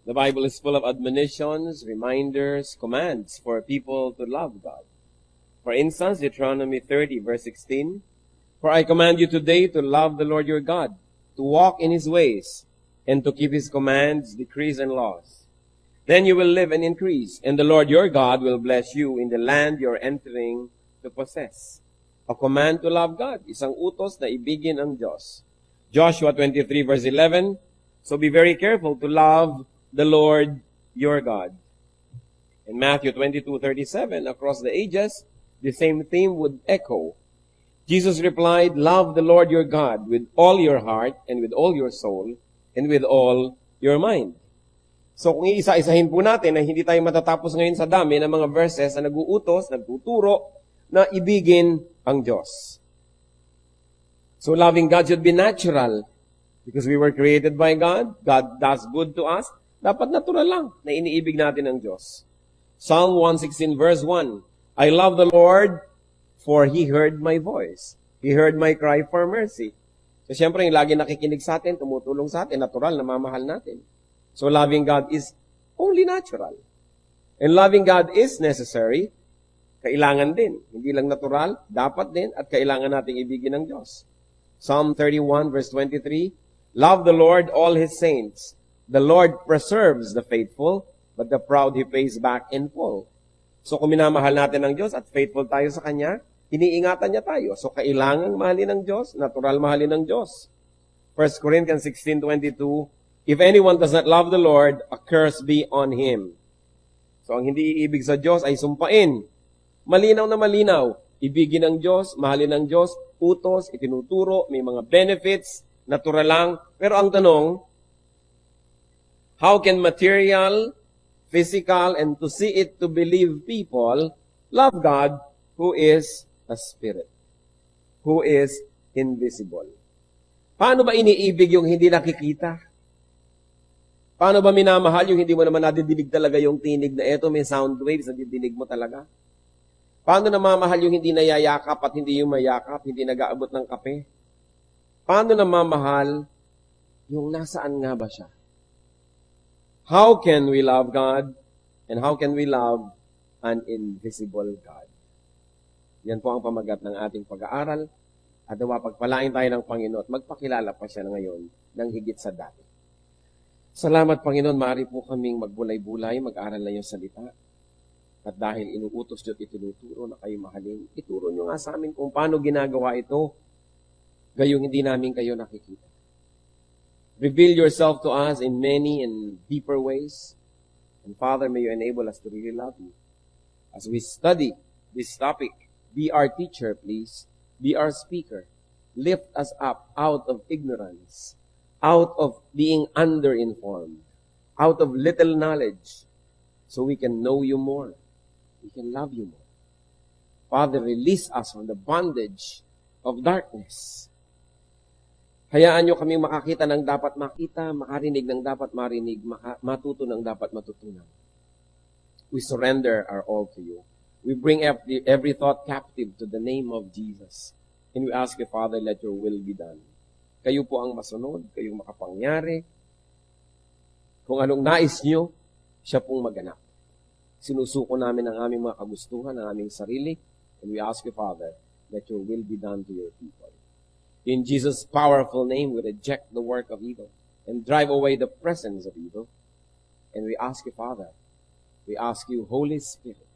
The Bible is full of admonitions, reminders, commands for people to love God. For instance, Deuteronomy 30, verse 16, "For I command you today to love the Lord your God, to walk in His ways, and to keep His commands, decrees, and laws. Then you will live and increase, and the Lord your God will bless you in the land you're entering to possess." A command to love God, isang utos na ibigin ang Diyos. Joshua 23, verse 11, "So be very careful to love the Lord your God." In Matthew 22:37, across the ages, the same theme would echo. Jesus replied, "Love the Lord your God with all your heart and with all your soul and with all your mind." So kung iisa-isahin po natin na hindi tayo matatapos ngayon sa dami ng mga verses na nag-uutos, nagtuturo na ibigin ang Diyos. So loving God should be natural because we were created by God. God does good to us. Dapat natural lang na iniibig natin ang Diyos. Psalm 116 verse 1, "I love the Lord for He heard my voice. He heard my cry for mercy." So syempre, yung lagi nakikinig sa atin, tumutulong sa atin, natural na mamahal natin. So loving God is only natural. And loving God is necessary. Kailangan din. Hindi lang natural, dapat din, at kailangan nating ibigin ng Diyos. Psalm 31 verse 23, "Love the Lord, all His saints. The Lord preserves the faithful, but the proud He pays back in full." So kung minamahal natin ang Diyos at faithful tayo sa Kanya, iniingatan niya tayo. So kailangan mahalin ng Diyos, natural mahalin ng Diyos. 1 Corinthians 16:22, "If anyone does not love the Lord, a curse be on him." So ang hindi iibig sa Diyos ay sumpain. Malinaw na malinaw. Ibigin ng Diyos, mahalin ng Diyos, utos, itinuturo, may mga benefits, natural lang. Pero ang tanong, how can material, physical, and to see it, to believe people love God who is a spirit, who is invisible? Paano ba iniibig yung hindi nakikita? Paano ba minamahal yung hindi mo naman nadidinig talaga yung tinig na eto, may sound waves na didinig mo talaga? Paano namamahal yung hindi nayayakap at hindi yung mayakap, hindi nag-aabot ng kape? Paano namamahal yung nasaan nga ba siya? How can we love God and how can we love an invisible God? Yan po ang pamagat ng ating pag-aaral at nawa pagpalain tayo ng Panginoon at magpakilala pa siya ngayon ng higit sa dati. Salamat, Panginoon, maaari po kaming magbulay-bulay, mag-aral na yung salita. At dahil inuutos nyo at itinuturo na kayo mahalin, ituro nyo nga sa amin kung paano ginagawa ito, gayong hindi namin kayo nakikita. Reveal yourself to us in many and deeper ways. And Father, may you enable us to really love you. As we study this topic, be our teacher, please. Be our speaker. Lift us up out of ignorance, out of being underinformed, out of little knowledge, so we can know you more. We can love you more. Father, release us from the bondage of darkness. Hayaan nyo kaming makakita ng dapat makita, makarinig ng dapat marinig, matuto ng dapat matutunan. We surrender our all to you. We bring every thought captive to the name of Jesus. And we ask you, Father, let your will be done. Kayo po ang masunod, kayong makapangyari. Kung anong nais nyo, siya pong maganap. Sinusuko namin ang aming mga kagustuhan, ang aming sarili, and we ask you, Father, that your will be done to your people. In Jesus' powerful name, we reject the work of evil and drive away the presence of evil. And we ask you, Father, we ask you, Holy Spirit,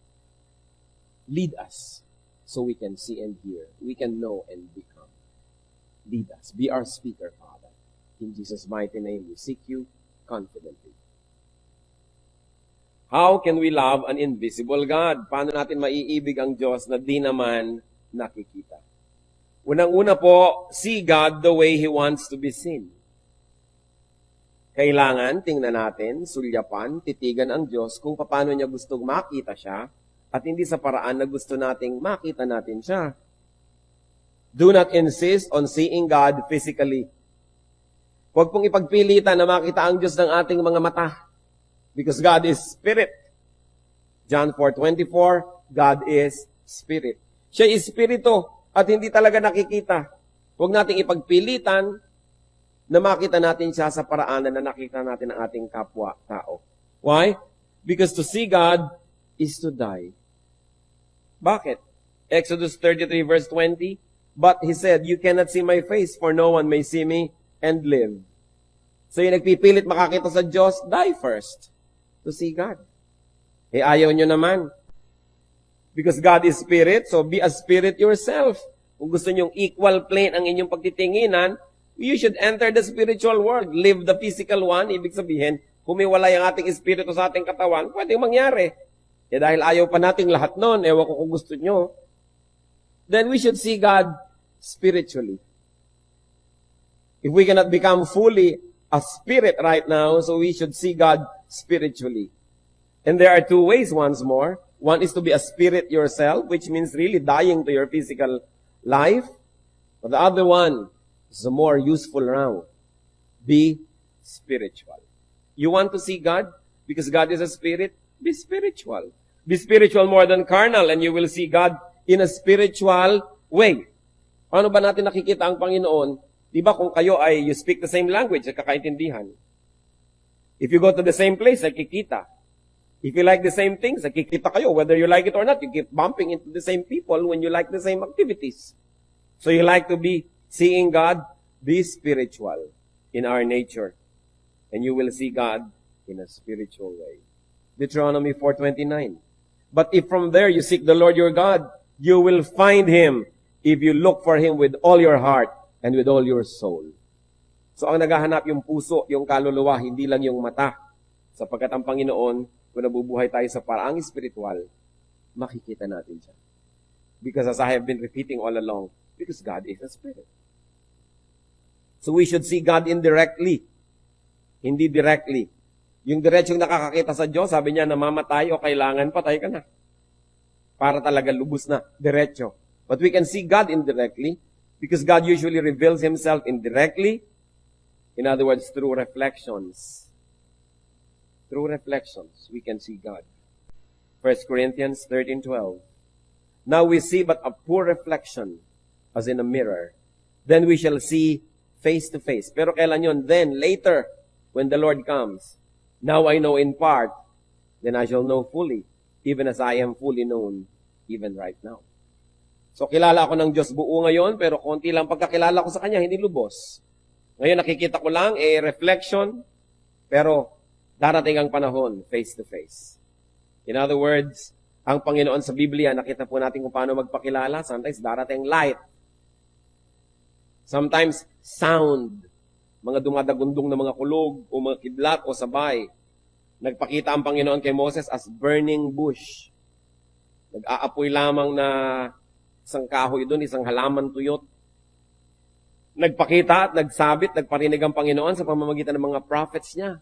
lead us so we can see and hear, we can know and become. Lead us. Be our speaker, Father. In Jesus' mighty name, we seek you confidently. How can we love an invisible God? Paano natin maiibig ang Diyos na di naman nakikita? Unang-una po, see God the way He wants to be seen. Kailangan tingnan natin, sulyapan, titigan ang Diyos kung paano niya gustong makita siya at hindi sa paraan na gusto nating makita natin siya. Do not insist on seeing God physically. Huwag pong ipagpilitan na makita ang Diyos ng ating mga mata. Because God is Spirit. John 4:24, God is Spirit. Siya is Espiritu at hindi talaga nakikita. Huwag nating ipagpilitan na makita natin siya sa paraanan na nakita natin ang ating kapwa-tao. Why? Because to see God is to die. Bakit? Exodus 33 verse 20, but he said, you cannot see my face, for no one may see me and live. So yung nagpipilit makakita sa Diyos, die first to see God. Eh ayaw nyo naman. Because God is spirit, so be a spirit yourself. Kung gusto nyong equal plane ang inyong pagtitinginan, you should enter the spiritual world. Live the physical one. Ibig sabihin, humiwalay ang ating espiritu sa ating katawan, pwedeng mangyari. Eh dahil ayaw pa nating lahat nun, ewan ko kung gusto nyo, then we should see God spiritually. If we cannot become fully a spirit right now, so we should see God spiritually. And there are two ways once more. One is to be a spirit yourself, which means really dying to your physical life. But the other one is a more useful round. Be spiritual. You want to see God? Because God is a spirit? Be spiritual. Be spiritual more than carnal, and you will see God in a spiritual way. Paano ba natin nakikita ang Panginoon? Di ba kung kayo ay you speak the same language, kakaintindihan. If you go to the same place, nakikita. If you like the same things, nakikita kayo. Whether you like it or not, you keep bumping into the same people when you like the same activities. So you like to be seeing God, be spiritual in our nature. And you will see God in a spiritual way. Deuteronomy 4:29. But if from there you seek the Lord your God, you will find Him if you look for Him with all your heart and with all your soul. So ang naghahanap yung puso, yung kaluluwa, hindi lang yung mata. Sapagkat ang Panginoon, kung nabubuhay tayo sa paraang espiritual, makikita natin siya. Because as I have been repeating all along, because God is a spirit. So we should see God indirectly, hindi directly. Yung diretsong nakakakita sa Diyos, sabi niya, namamatay o kailangan patay ka na. Para talaga lubos na, diretso. But we can see God indirectly because God usually reveals Himself indirectly. In other words, through reflections. Through reflections, we can see God. 1 Corinthians 13:12. Now we see but a poor reflection as in a mirror. Then we shall see face to face. Pero kailan yun? Then, later, when the Lord comes. Now I know in part, then I shall know fully, even as I am fully known, even right now. So kilala ako ng Diyos buo ngayon, pero konti lang pagkakilala ko sa Kanya, hindi lubos. Ngayon nakikita ko lang, reflection, pero darating ang panahon, face to face. In other words, ang Panginoon sa Biblia, nakita po natin kung paano magpakilala. Sometimes darating light. Sometimes sound. Mga dumadagundong na mga kulog, o mga kidlat, o sabay. Nagpakita ang Panginoon kay Moses as burning bush. Nag-aapoy lamang na isang kahoy doon, isang halaman tuyot. Nagpakita at nagsabit, nagparinig ang Panginoon sa pamamagitan ng mga prophets niya.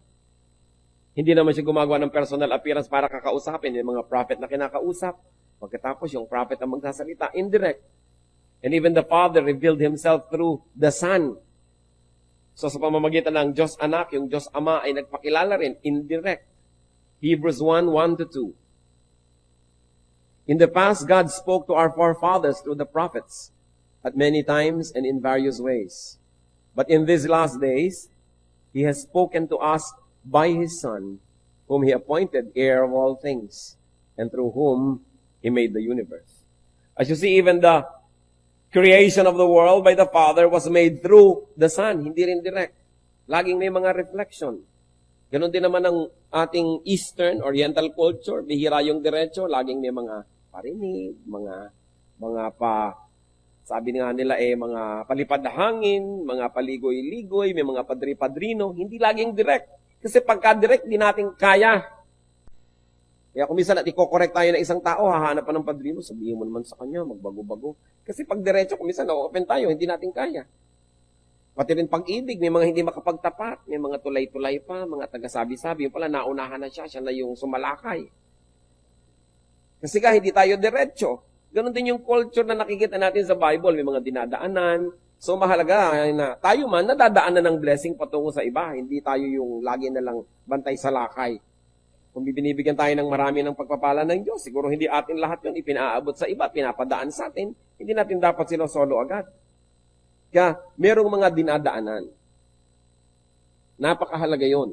Hindi naman siya gumagawa ng personal appearance para kakausapin. Yung mga prophet na kinakausap. Pagkatapos yung prophet ang magsasalita, indirect. And even the Father revealed Himself through the Son. So sa pamamagitan ng Diyos Anak, yung Diyos Ama ay nagpakilala rin, indirect. Hebrews 1:1-2. In the past, God spoke to our forefathers through the prophets at many times and in various ways. But in these last days, He has spoken to us by His Son, whom He appointed heir of all things, and through whom He made the universe. As you see, even the creation of the world by the Father was made through the Son, hindi rin direct. Laging may mga reflection. Ganon din naman ang ating Eastern, Oriental culture, bihira yung diretso, laging may mga parinig, sabi nga nila mga palipad na hangin, mga paligoy-ligoy, may mga padri-padrino, hindi laging direct. Kasi pagka-direct, di natin kaya. Kaya kung minsan iko-correct tayo ng isang tao, hahanap pa ng padrino, sabihin mo naman sa kanya, magbago-bago. Kasi pag diretso, kung minsan na-open tayo, hindi natin kaya. Pati rin pag-ibig, may mga hindi makapagtapat, may mga tulay-tulay pa, mga taga-sabi-sabi, yung pala naunahan na siya na yung sumalakay. Kasi hindi tayo diretso. Ganon din yung culture na nakikita natin sa Bible, may mga dinadaanan. So mahalaga na tayo man nadadaanan ng blessing patungo sa iba. Hindi tayo yung lagi na lang bantay sa lakay. Kung binibigyan tayo ng marami ng pagpapala ng Diyos, siguro hindi atin lahat yun ipinaabot sa iba, pinapadaan sa atin. Hindi natin dapat solo agad. Kaya merong mga dinadaanan. Napakahalaga yon.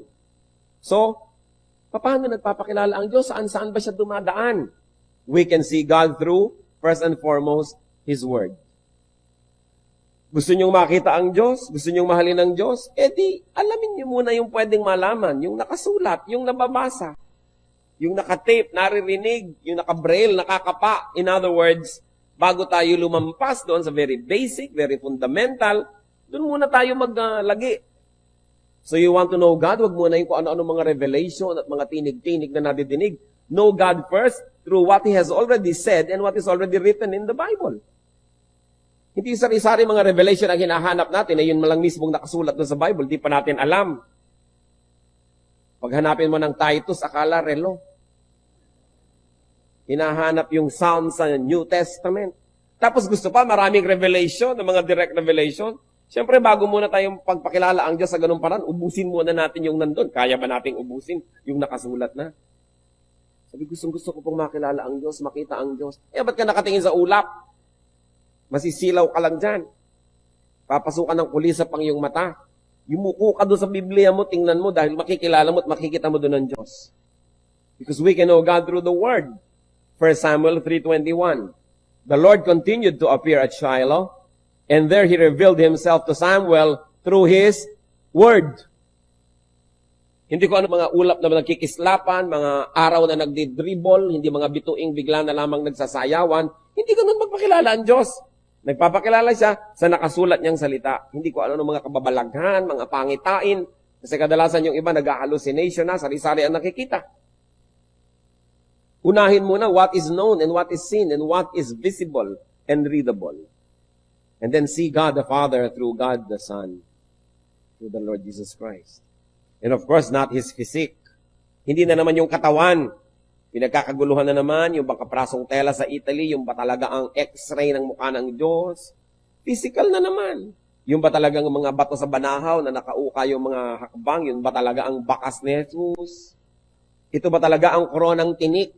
So, paano nagpapakilala ang Diyos? Saan ba siya dumadaan? We can see God through, first and foremost, His Word. Gusto niyong makita ang Diyos? Gusto niyong mahalin ang Diyos? Di, alamin niyo muna yung pwedeng malaman, yung nakasulat, yung nababasa, yung nakatape, naririnig, yung nakabraille, nakakapa. In other words, bago tayo lumampas doon sa very basic, very fundamental, doon muna tayo maglagi. So you want to know God? Huwag muna yung kung ano-ano mga revelation at mga tinig-tinig na nadidinig. Know God first through what He has already said and what is already written in the Bible. Hindi sari-sari mga revelation ang hinahanap natin na yun malang mismong nakasulat doon sa Bible. Di pa natin alam. Pag hanapin mo ng Titus, akala relo. Hinahanap yung sound sa New Testament. Tapos gusto pa, maraming revelation, ng mga direct revelation. Siyempre, bago muna tayong pagpakilala ang Diyos sa ganung paraan, ubusin muna natin yung nandun. Kaya ba nating ubusin yung nakasulat na? Sabi, gusto ko pong makilala ang Diyos, makita ang Diyos. Ba't ka nakatingin sa ulap? Masisilaw ka lang dyan. Papasukan ng kulisa pang iyong mata. Yumuko ka doon sa Biblia mo, tingnan mo, dahil makikilala mo at makikita mo doon ng Diyos. Because we can know God through the Word. 1 Samuel 3:21. The Lord continued to appear at Shiloh, and there He revealed Himself to Samuel through His Word. Hindi ko ano mga ulap na nagkikislapan, mga araw na nagdidribble, hindi mga bituing bigla na lamang nagsasayawan. Hindi ganun magpakilala ang Diyos. Nagpapakilala siya sa nakasulat niyang salita. Hindi ko ano mga kababalaghan, mga pangitain. Kasi kadalasan yung iba nag-hallucination na, sari-sari ang nakikita. Unahin muna what is known and what is seen and what is visible and readable. And then see God the Father through God the Son, through the Lord Jesus Christ. And of course, not His physique. Hindi na naman yung katawan. Pinagkakaguluhan na naman yung bangkaprasong tela sa Italy, yung ba talaga ang x-ray ng mukha ng Diyos. Physical na naman. Yung ba talagang mga bato sa banahaw na nakauka yung mga hakbang, yun ba talaga ang bakas ni Jesus? Ito ba talaga ang koronang tinik?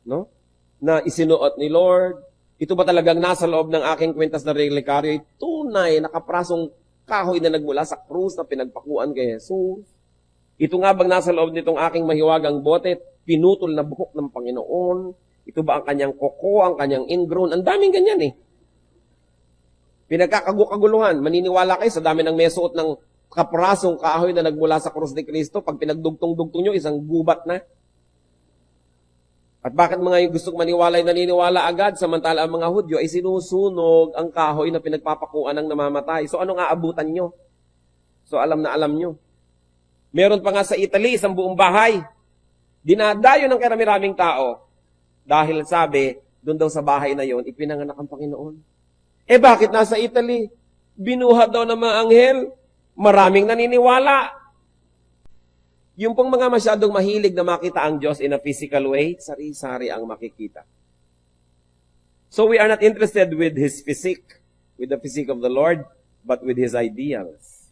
No? Na isinuot ni Lord? Ito ba talagang nasa loob ng aking kwintas na relikaryo? Tunay, nakaprasong kahoy na nagmula sa krus na pinagpakuan kay Jesus. Ito nga bang nasa loob nitong aking mahiwagang bote, pinutol na buhok ng Panginoon? Ito ba ang kanyang koko, ang kanyang ingrown? Ang daming ganyan eh. Pinagkakaguluhan. Maniniwala kayo sa dami ng mesuot ng kaprasong kahoy na nagmula sa krus ni Kristo. Pag pinagdugtong-dugtong nyo, isang gubat na. At bakit mga yung gustong maniwala ay naniniwala agad, samantala ang mga Hudyo ay sinusunog ang kahoy na pinagpapakuan ng namamatay. So anong aabutan nyo? So alam na alam nyo. Meron pa nga sa Italy, isang buong bahay. Dinadayo ng karami-raming tao. Dahil sabi, doon daw sa bahay na yon, ipinanganak ang Panginoon. Bakit nasa Italy? Binuhat daw ng mga anghel. Maraming naniniwala. Yung pong mga masyadong mahilig na makita ang Diyos in a physical way, sari-sari ang makikita. So we are not interested with His physique, with the physique of the Lord, but with His ideals.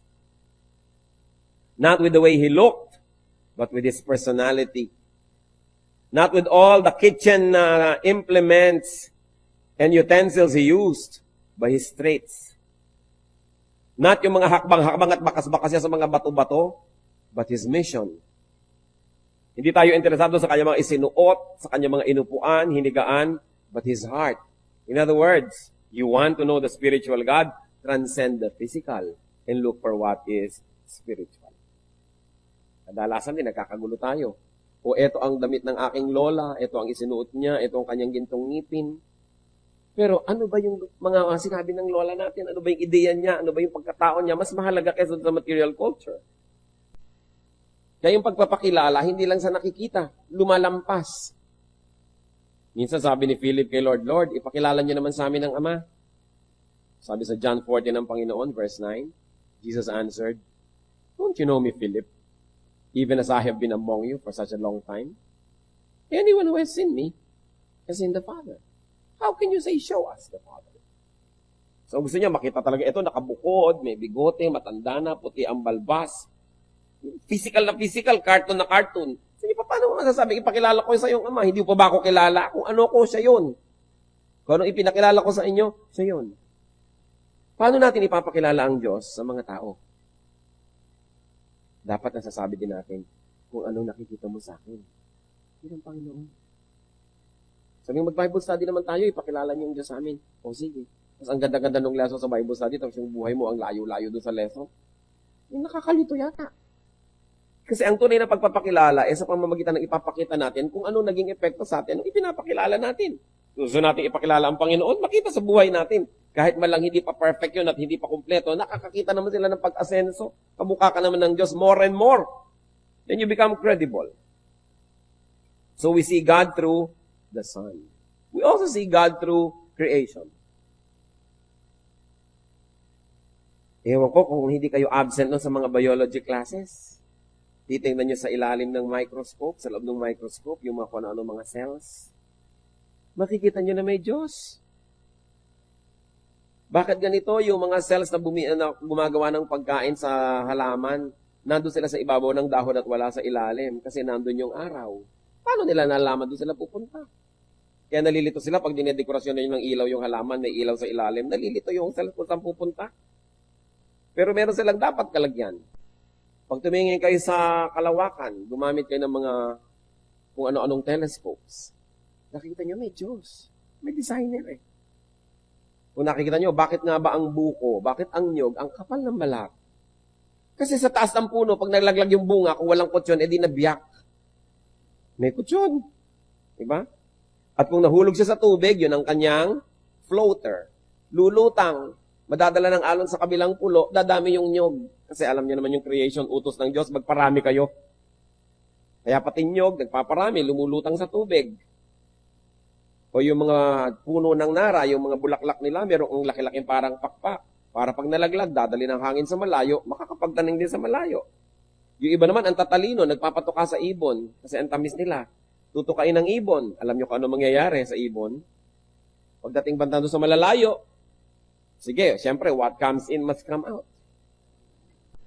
Not with the way He looked, but with His personality. Not with all the kitchen implements and utensils He used, but His traits. Not yung mga hakbang-hakbang at bakas-bakas niya sa mga bato-bato, but His mission. Hindi tayo interesado sa kanyang mga isinuot, sa kanyang mga inupuan, hinigaan, but His heart. In other words, you want to know the spiritual God, transcend the physical, and look for what is spiritual. Kadalasan din, nagkakagulo tayo. O eto ang damit ng aking lola, eto ang isinuot niya, eto ang kanyang gintong ngipin. Pero ano ba yung mga sinabi ng lola natin? Ano ba yung ideya niya? Ano ba yung pagkatao niya? Mas mahalaga kaysa sa material culture. Kaya yung pagpapakilala, hindi lang sa nakikita, lumalampas. Minsan sabi ni Philip kay Lord, Lord, ipakilala niyo naman sa amin ang Ama. Sabi sa John 14 ng Panginoon, verse 9, Jesus answered, Don't you know me, Philip? Even as I have been among you for such a long time? Anyone who has seen me has seen the Father. How can you say, show us the Father? So gusto niya makita talaga ito, nakabukod, may bigote, matanda na, puti ang balbas. Physical na physical, cartoon na cartoon. Sige, paano mo masasabi, ipakilala ko sa iyong Ama? Hindi pa ba ako kilala? Kung ano ko, siya yun. Kung ano ipinakilala ko sa inyo, siya yun. Paano natin ipapakilala ang Diyos sa mga tao? dapat nasasabi din natin kung anong nakikita mo sa akin. Yun ang Panginoon. Sabi mag-Bible study naman tayo, ipakilala niyo yung Diyos sa amin. O sige. Tapos ang ganda-ganda ng lesson sa Bible study, tapos yung buhay mo ang layo-layo doon sa lesson. Yung nakakalito yata. Kasi ang tunay na pagpapakilala ay sa pamamagitan ng ipapakita natin kung ano naging epekto sa atin, ang ipinapakilala natin. Gusto natin ipakilala ang Panginoon, makita sa buhay natin. Kahit malang hindi pa perfect yun at hindi pa kumpleto, nakakakita naman sila ng pag-asenso. Kamukha ka naman ng Diyos more and more. Then you become credible. So we see God through the Son. We also see God through creation. Ewan ko kung hindi kayo absent nun sa mga biology classes. Titingnan nyo sa ilalim ng microscope, sa loob ng microscope, yung mga kung ano mga cells. Makikita nyo na may Diyos. Bakit ganito? Yung mga cells na gumagawa ng pagkain sa halaman, nandun sila sa ibabaw ng dahon at wala sa ilalim kasi nandun yung araw. Paano nila nalaman doon sila pupunta? Kaya nalilito sila pag dinedekorasyon na ng ilaw yung halaman, may ilaw sa ilalim, nalilito yung cells kung saan pupunta. Pero meron silang dapat kalagyan. Pag tumingin kayo sa kalawakan, gumamit kayo ng mga kung ano-anong telescopes, nakikita nyo may Diyos. May designer eh. Kung nakikita nyo, bakit nga ba ang buko, bakit ang nyog, ang kapal ng balat? Kasi sa taas ng puno, pag naglaglag yung bunga, kung walang kutsyon, edi nabiyak. May kutsyon. Diba? At kung nahulog siya sa tubig, yun ang kanyang floater. Lulutang. Madadala ng alon sa kabilang pulo, dadami yung nyog. Kasi alam niyo naman yung creation, utos ng Diyos, magparami kayo. Kaya pati nyog, nagpaparami, lumulutang sa tubig. O yung mga puno ng nara, yung mga bulaklak nila, merong laki-laking parang pakpak. Para pag nalaglag, dadali ng hangin sa malayo, makakapagtaning din sa malayo. Yung iba naman, ang tatalino, nagpapatuka sa ibon, kasi ang tamis nila. Tutukain ng ibon. Alam niyo kung ano mangyayari sa ibon? Pagdating banda doon sa malalayo, sige, siyempre, what comes in must come out.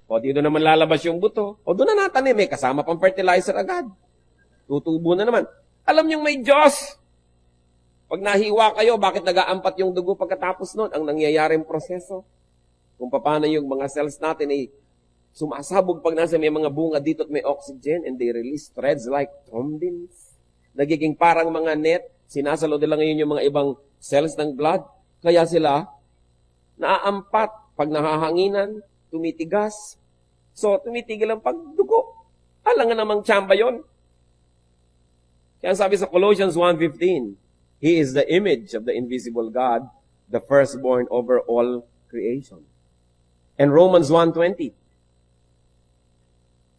O dito naman lalabas yung buto. O doon na natanim, may kasama pang fertilizer agad. Tutubo na naman. Alam niyong may Diyos. Pag nahiwa kayo, bakit nag-aampat yung dugo pagkatapos nun? Ang nangyayaring proseso. Kung paano yung mga cells natin ay sumasabog pag nasa may mga bunga dito at may oxygen and they release threads like thrombins. Nagiging parang mga net. Sinasalo nila ngayon yung mga ibang cells ng blood. Kaya sila naaampat pag nahahanginan, tumitigas. So, tumitigil ang pagdugo. Alangan namang tsamba yun. Kaya sabi sa Colossians 1:15, He is the image of the invisible God, the firstborn over all creation. And Romans 1:20,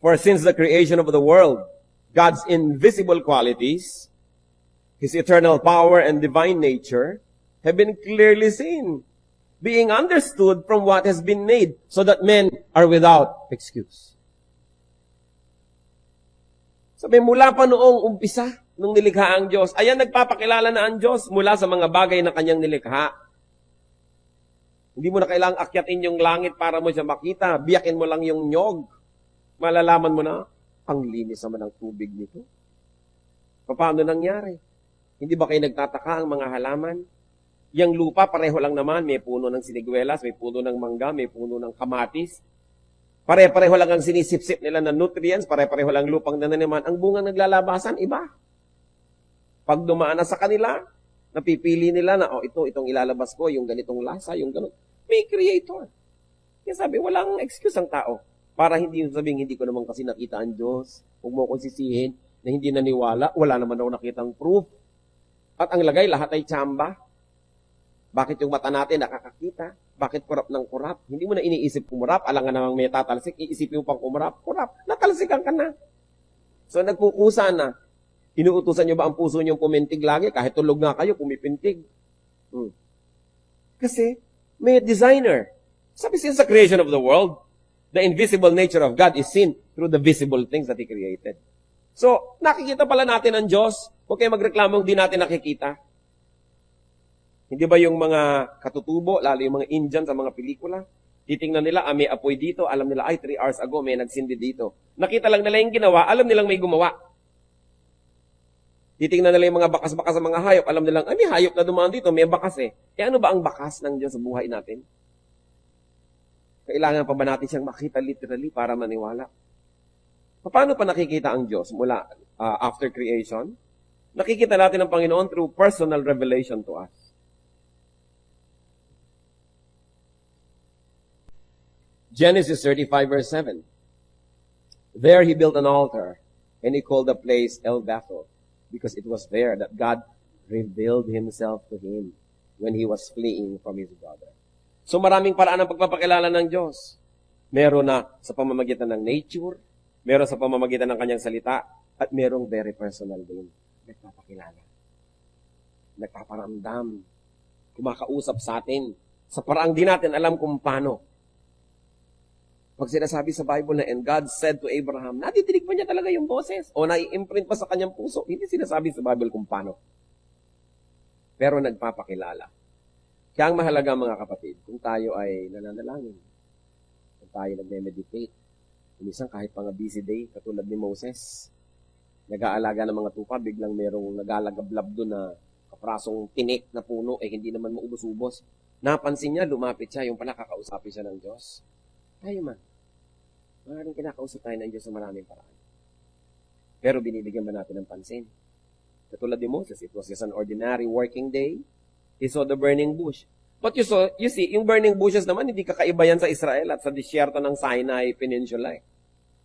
For since the creation of the world, God's invisible qualities, His eternal power and divine nature, have been clearly seen, being understood from what has been made, so that men are without excuse. Sabi, mula pa noong umpisa, nung nilikha ang Diyos, ayan nagpapakilala na ang Diyos mula sa mga bagay na kanyang nilikha. Hindi mo na kailangang akyatin yung langit para mo siya makita. Biyakin mo lang yung nyog. Malalaman mo na, ang linis naman ng tubig nito. Paano nangyari? Hindi ba kayo nagtataka ang mga halaman? Yang lupa, pareho lang naman. May puno ng siniguelas, may puno ng mangga, may puno ng kamatis. Pare-pareho lang ang sinisip-sip nila ng nutrients, pare-pareho lang lupang nananiman. Ang bungang naglalabasan, iba. Pag dumaan na sa kanila, napipili nila na, itong ilalabas ko, yung ganitong lasa, yung ganun. May creator. Kaya sabi, walang excuse ang tao. Para hindi yung sabihin, hindi ko naman kasi nakita ang Diyos. Huwag mo akong sisihin na hindi naniwala. Wala naman ako nakitang proof. At ang lagay, lahat ay tsamba. Bakit yung mata natin nakakakita? Bakit kurap ng kurap? Hindi mo na iniisip kumurap. Alangan namang may tatalsik. Iisipin mo pang kumurap. Kurap. Natalsikan ka na. So, nagkukusa na. Inuutusan nyo ba ang puso nyo pumintig lagi? Kahit tulog nga kayo, pumipintig. Kasi, may designer. Sabi siya sa creation of the world, the invisible nature of God is seen through the visible things that He created. So, nakikita pala natin ang Diyos. Huwag kayo magreklamo, hindi natin nakikita. Hindi ba yung mga katutubo, lalo yung mga Indian sa mga pelikula, titingnan nila, may apoy dito, alam nila, 3 hours ago may nagsindi dito. Nakita lang nila yung ginawa, alam nilang may gumawa. Titingnan nila yung mga bakas-bakas sa mga hayop, alam nilang, may hayop na dumaan dito, may bakas eh. Ano ba ang bakas ng Diyos sa buhay natin? Kailangan pa ba natin siyang makita literally para maniwala? Paano pa nakikita ang Diyos mula after creation? Nakikita natin ang Panginoon through personal revelation to us. Genesis 35 verse 7. There he built an altar, and he called the place El Bethel, because it was there that God revealed himself to him when he was fleeing from his brother. So maraming paraan ng pagpapakilala ng Diyos. Meron na sa pamamagitan ng nature, meron sa pamamagitan ng kanyang salita, at merong very personal din. Nagpapakilala. Nagpaparamdam. Kumakausap sa atin. Sa paraang di natin alam kung paano. Pag sinasabi sa Bible na, and God said to Abraham, nadidinig pa niya talaga yung boses o nai-imprint pa sa kanyang puso. Hindi sinasabi sa Bible kung paano. Pero nagpapakilala. Kaya ang mahalaga mga kapatid, kung tayo ay nananalangin, kung tayo nagme-meditate, minsan kahit mga busy day, katulad ni Moses, nag-aalaga ng mga tupa, biglang merong nagalagablab doon na kaprasong tinik na puno, hindi naman maubos-ubos. Napansin niya, lumapit siya, yung pala kakausapin siya ng Diyos. Tayo man. Maraming kinakausap tayo ng Diyos sa maraming paraan. Pero binibigyan ba natin ng pansin? Katulad ni Moses, it was just an ordinary working day. He saw the burning bush. But you see, yung burning bushes naman, hindi kakaiba yan sa Israel at sa disyerto ng Sinai Peninsula.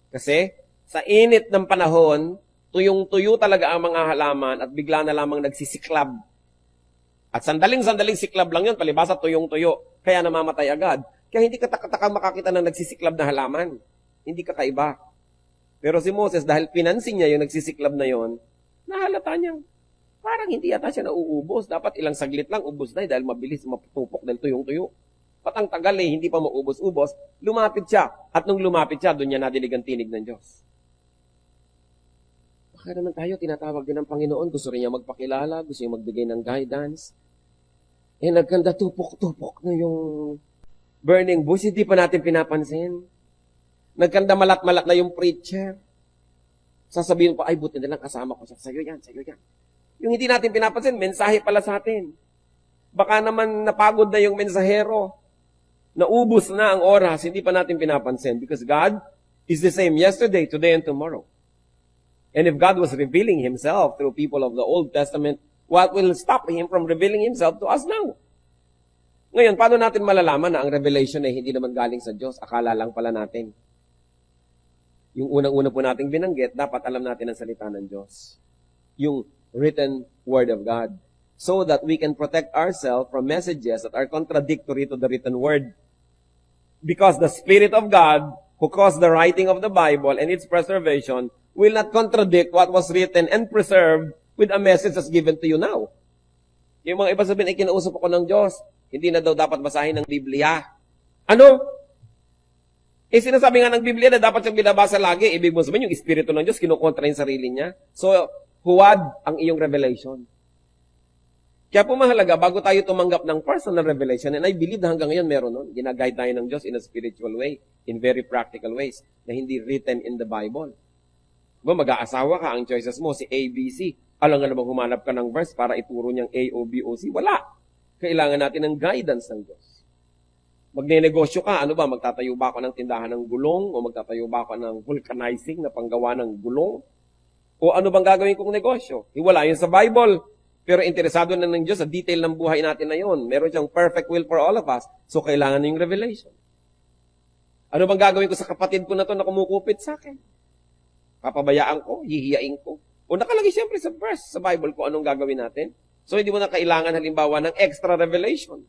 Kasi, sa init ng panahon, tuyong-tuyo talaga ang mga halaman at bigla na lamang nagsisiklab. At sandaling-sandaling siklab lang yun, palibasa tuyong-tuyo. Kaya namamatay agad. Kaya hindi katakataka makakita ng nagsisiklab na halaman. Hindi kakaiba. Pero si Moses, dahil pinansin niya yung nagsisiklab na yon, nahalata niyang parang hindi yata siya nauubos. Dapat ilang saglit lang, ubos na dahil mabilis mapupok dahil tuyong-tuyo. Patang tagal hindi pa maubos-ubos. Lumapit siya. At nung lumapit siya, doon niya nadinig ang tinig ng Diyos. Baka naman tayo, tinatawag din ng Panginoon. Gusto rin niya magpakilala, gusto niya magbigay ng guidance. Nagkanda tupok-tupok na yung burning bush, hindi pa natin pinapansin. Nagkanda malat-malat na yung preacher. Sasabihin pa, ay buti na lang kasama ko siya. Sa'yo yan. Yung hindi natin pinapansin, mensahe pala sa atin. Baka naman napagod na yung mensahero. Naubos na ang oras, hindi pa natin pinapansin. Because God is the same yesterday, today, and tomorrow. And if God was revealing Himself through people of the Old Testament, what will stop Him from revealing Himself to us now? Ngayon, paano natin malalaman na ang revelation ay hindi naman galing sa Diyos? Akala lang pala natin. Yung unang-una po nating binanggit, dapat alam natin ang salita ng Diyos. Yung written Word of God. So that we can protect ourselves from messages that are contradictory to the written Word. Because the Spirit of God, who caused the writing of the Bible and its preservation, will not contradict what was written and preserved with a message that's given to you now. Yung mga iba sabihin, kinausap ako ng Diyos. Hindi na daw dapat basahin ng Biblia. Ano? Sinasabi nga ng Biblia na dapat siyang binabasa lagi. Ibig mo sabihin, yung Espiritu ng Diyos, kinukontra yung sarili niya. So, huwad ang iyong revelation. Kaya po mahalaga, bago tayo tumanggap ng personal revelation, and I believe na hanggang ngayon meron nun, ginaguide tayo ng Diyos in a spiritual way, in very practical ways, na hindi written in the Bible. Mag-aasawa ka, ang choices mo, si A, B, C. Alam nga naman humanap ka ng verse para ituro niyang A, O, B, O, C. Wala. Kailangan natin ng guidance ng Diyos. Magne-negosyo ka, ano ba? Magtatayo ba ako ng tindahan ng gulong? O magtatayo ba ako ng vulcanizing na panggawa ng gulong? O ano bang gagawin kong negosyo? Wala yun sa Bible. Pero interesado na ng Diyos sa detail ng buhay natin na yun. Meron siyang perfect will for all of us. So kailangan na yung revelation. Ano bang gagawin ko sa kapatid ko na to na kumukupit sa akin? Papabayaan ko? Hihiyain ko? O nakalagay siyempre sa verse sa Bible ko anong gagawin natin. So hindi mo na kailangan halimbawa ng extra revelation.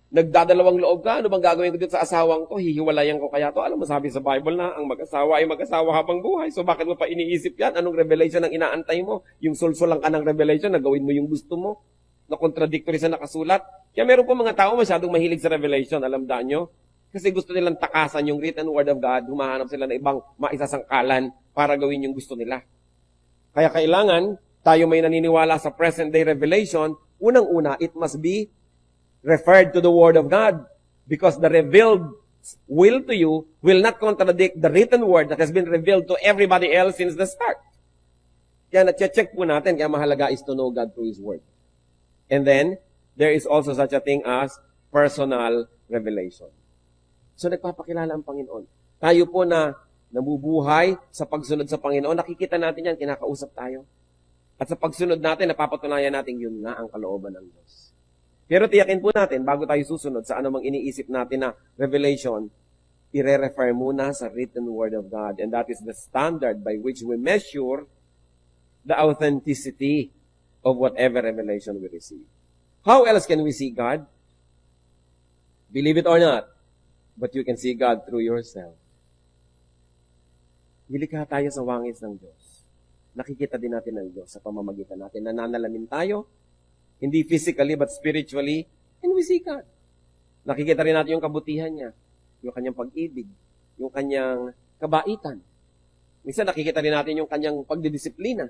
Nagdadalawang loob ka, ano bang gagawin ko dito sa asawang ko? Hihiwalayan ko kaya to? Alam mo, sabi sa Bible na, ang mag-asawa ay mag-asawa habang buhay. So bakit mo pa iniisip yan? Anong revelation ang inaantay mo? Yung sulsulang ka ng revelation, na gawin mo yung gusto mo? Na contradictory sa nakasulat? Kaya meron po mga tao masyadong mahilig sa revelation, alam daan nyo? Kasi gusto nilang takasan yung written word of God, humahanap sila ng ibang maisasangkalan para gawin yung gusto nila. Kaya kailangan, tayo may naniniwala sa present day revelation, unang-una, it must be referred to the Word of God. Because the revealed will to you will not contradict the written Word that has been revealed to everybody else since the start. Kaya na-check po natin, kaya mahalaga is to know God through His Word. And then, there is also such a thing as personal revelation. So, nagpapakilala ang Panginoon. Tayo po na nabubuhay sa pagsunod sa Panginoon, nakikita natin yan, kinakausap tayo. At sa pagsunod natin, napapatunayan natin yun nga ang kalooban ng Diyos. Pero tiyakin po natin, bago tayo susunod sa anumang iniisip natin na revelation, i-refer muna sa written word of God. And that is the standard by which we measure the authenticity of whatever revelation we receive. How else can we see God? Believe it or not, but you can see God through yourself. Nilikha tayo sa wangis ng Diyos. Nakikita din natin ang Diyos sa pamamagitan natin. Nananalamin tayo, hindi physically but spiritually, and we see God. Nakikita rin natin yung kabutihan niya, yung kanyang pag-ibig, yung kanyang kabaitan. Minsan nakikita rin natin yung kanyang pagdidisiplina.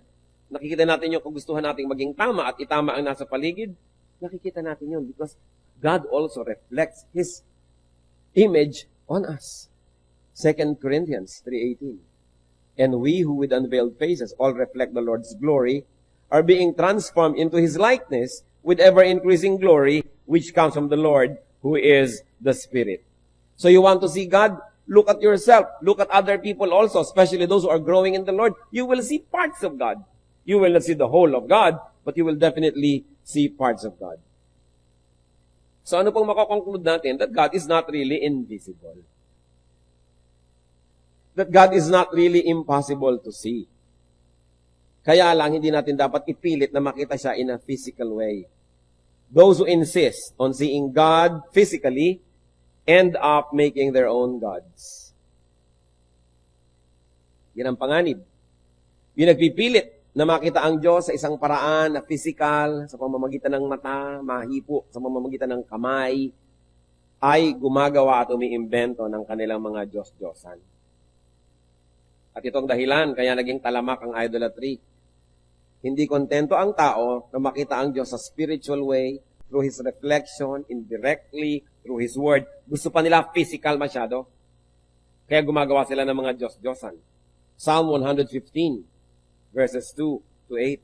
Nakikita natin yung kagustuhan nating maging tama at itama ang nasa paligid. Nakikita natin yun because God also reflects His image on us. 2 Corinthians 3:18. And we who with unveiled faces all reflect the Lord's glory are being transformed into His likeness with ever-increasing glory which comes from the Lord who is the Spirit. So you want to see God? Look at yourself. Look at other people also, especially those who are growing in the Lord. You will see parts of God. You will not see the whole of God, but you will definitely see parts of God. So ano pong makokonclude natin? That God is not really invisible. That God is not really impossible to see. Kaya lang, hindi natin dapat ipilit na makita siya in a physical way. Those who insist on seeing God physically end up making their own gods. Yan ang panganib. Yung nagpipilit na makita ang Diyos sa isang paraan na physical, sa pamamagitan ng mata, mahipo, sa pamamagitan ng kamay, ay gumagawa at umiimbento ng kanilang mga Diyos-Diyosan. At itong dahilan, kaya naging talamak ang idolatry. Hindi kontento ang tao na makita ang Diyos sa spiritual way, through His reflection, indirectly, through His word. Gusto pa nila physical masyado. Kaya gumagawa sila ng mga Diyos-Diyosan. Psalm 115, verses 2 to 8.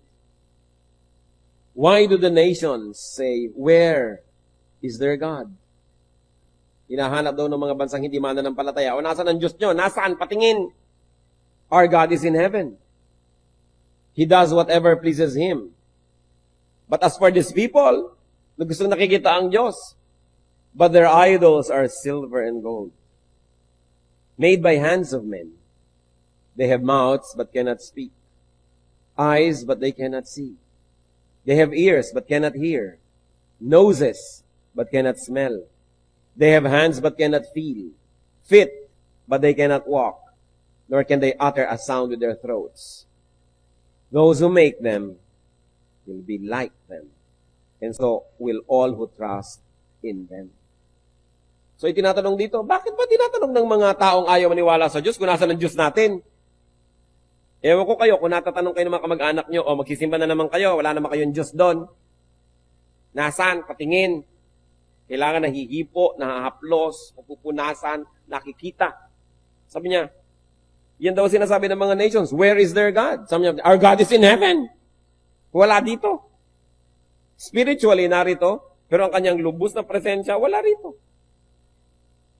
Why do the nations say, where is their God? Hinahanap daw ng mga bansang hindi mananampalataya. O nasaan ang Diyos nyo? Nasaan? Patingin! Our God is in heaven. He does whatever pleases Him. But as for these people, na gustong nakikita ang Diyos, but their idols are silver and gold, made by hands of men. They have mouths but cannot speak, eyes but they cannot see. They have ears but cannot hear, noses but cannot smell. They have hands but cannot feel, feet but they cannot walk, nor can they utter a sound with their throats. Those who make them will be like them, and so will all who trust in them. So itinatanong dito, bakit ba tinatanong ng mga taong ayaw maniwala sa Diyos kung nasa ng Diyos natin? Ewan ko kayo, kung natatanong kayo ng mga kamag-anak nyo, o magsisimba na naman kayo, wala naman kayong Diyos doon. Nasaan? Patingin. Kailangan nahihipo, nahahaplos, pupunasan, nakikita. Sabi niya, yan daw sinasabi ng mga nations, where is their God? Sabi niya, our God is in heaven. Wala dito. Spiritually, narito, pero ang kanyang lubos na presensya, wala rito.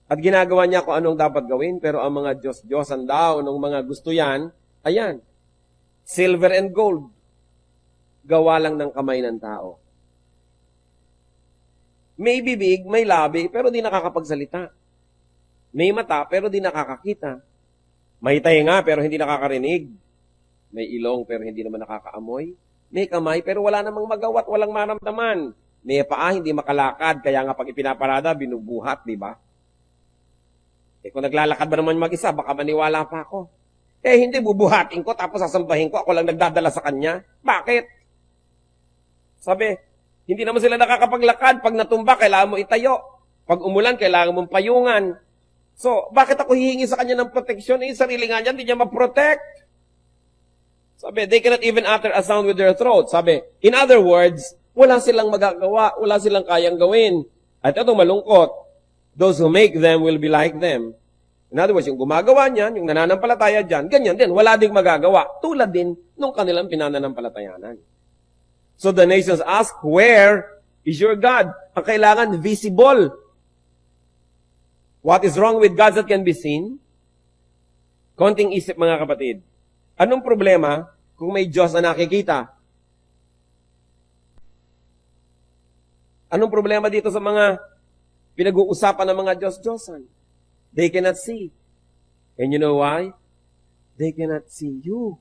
At ginagawa niya kung anong dapat gawin, pero ang mga Diyos-Diyosan daw, nung mga gusto yan, ayan, silver and gold, gawa lang ng kamay ng tao. May bibig, may labi, pero di nakakapagsalita. May mata, pero di nakakakita. May tainga, pero hindi nakakarinig. May ilong, pero hindi naman nakakaamoy. May kamay, pero wala namang magawa't walang maramdaman. May paa, hindi makalakad, kaya nga pag ipinaparada, binubuhat, di ba? Kung naglalakad ba naman mag-isa, baka maniwala pa ako. Hindi, bubuhatin ko, tapos sasambahin ko, ako lang nagdadala sa kanya. Bakit? Sabi, hindi naman sila nakakapaglakad. Pag natumba, kailangan mo itayo. Pag umulan, kailangan mong payungan. So, bakit ako hihingi sa kanya ng proteksyon? Sarili nga niya, hindi niya ma-protect. Sabi, they cannot even utter a sound with their throat. Sabi, in other words, wala silang magagawa, wala silang kayang gawin. At ito malungkot. Those who make them will be like them. In other words, yung gumagawa niyan, yung nananampalataya dyan, ganyan din, wala ding magagawa. Tulad din nung kanilang pinananampalatayanan. So the nations ask, where is your God? Ang kailangan, visible. What is wrong with gods that can be seen? Konting isip mga kapatid. Anong problema kung may Diyos na nakikita? Anong problema dito sa mga pinag-uusapan ng mga Diyos-Diyosan? They cannot see. And you know why? They cannot see you.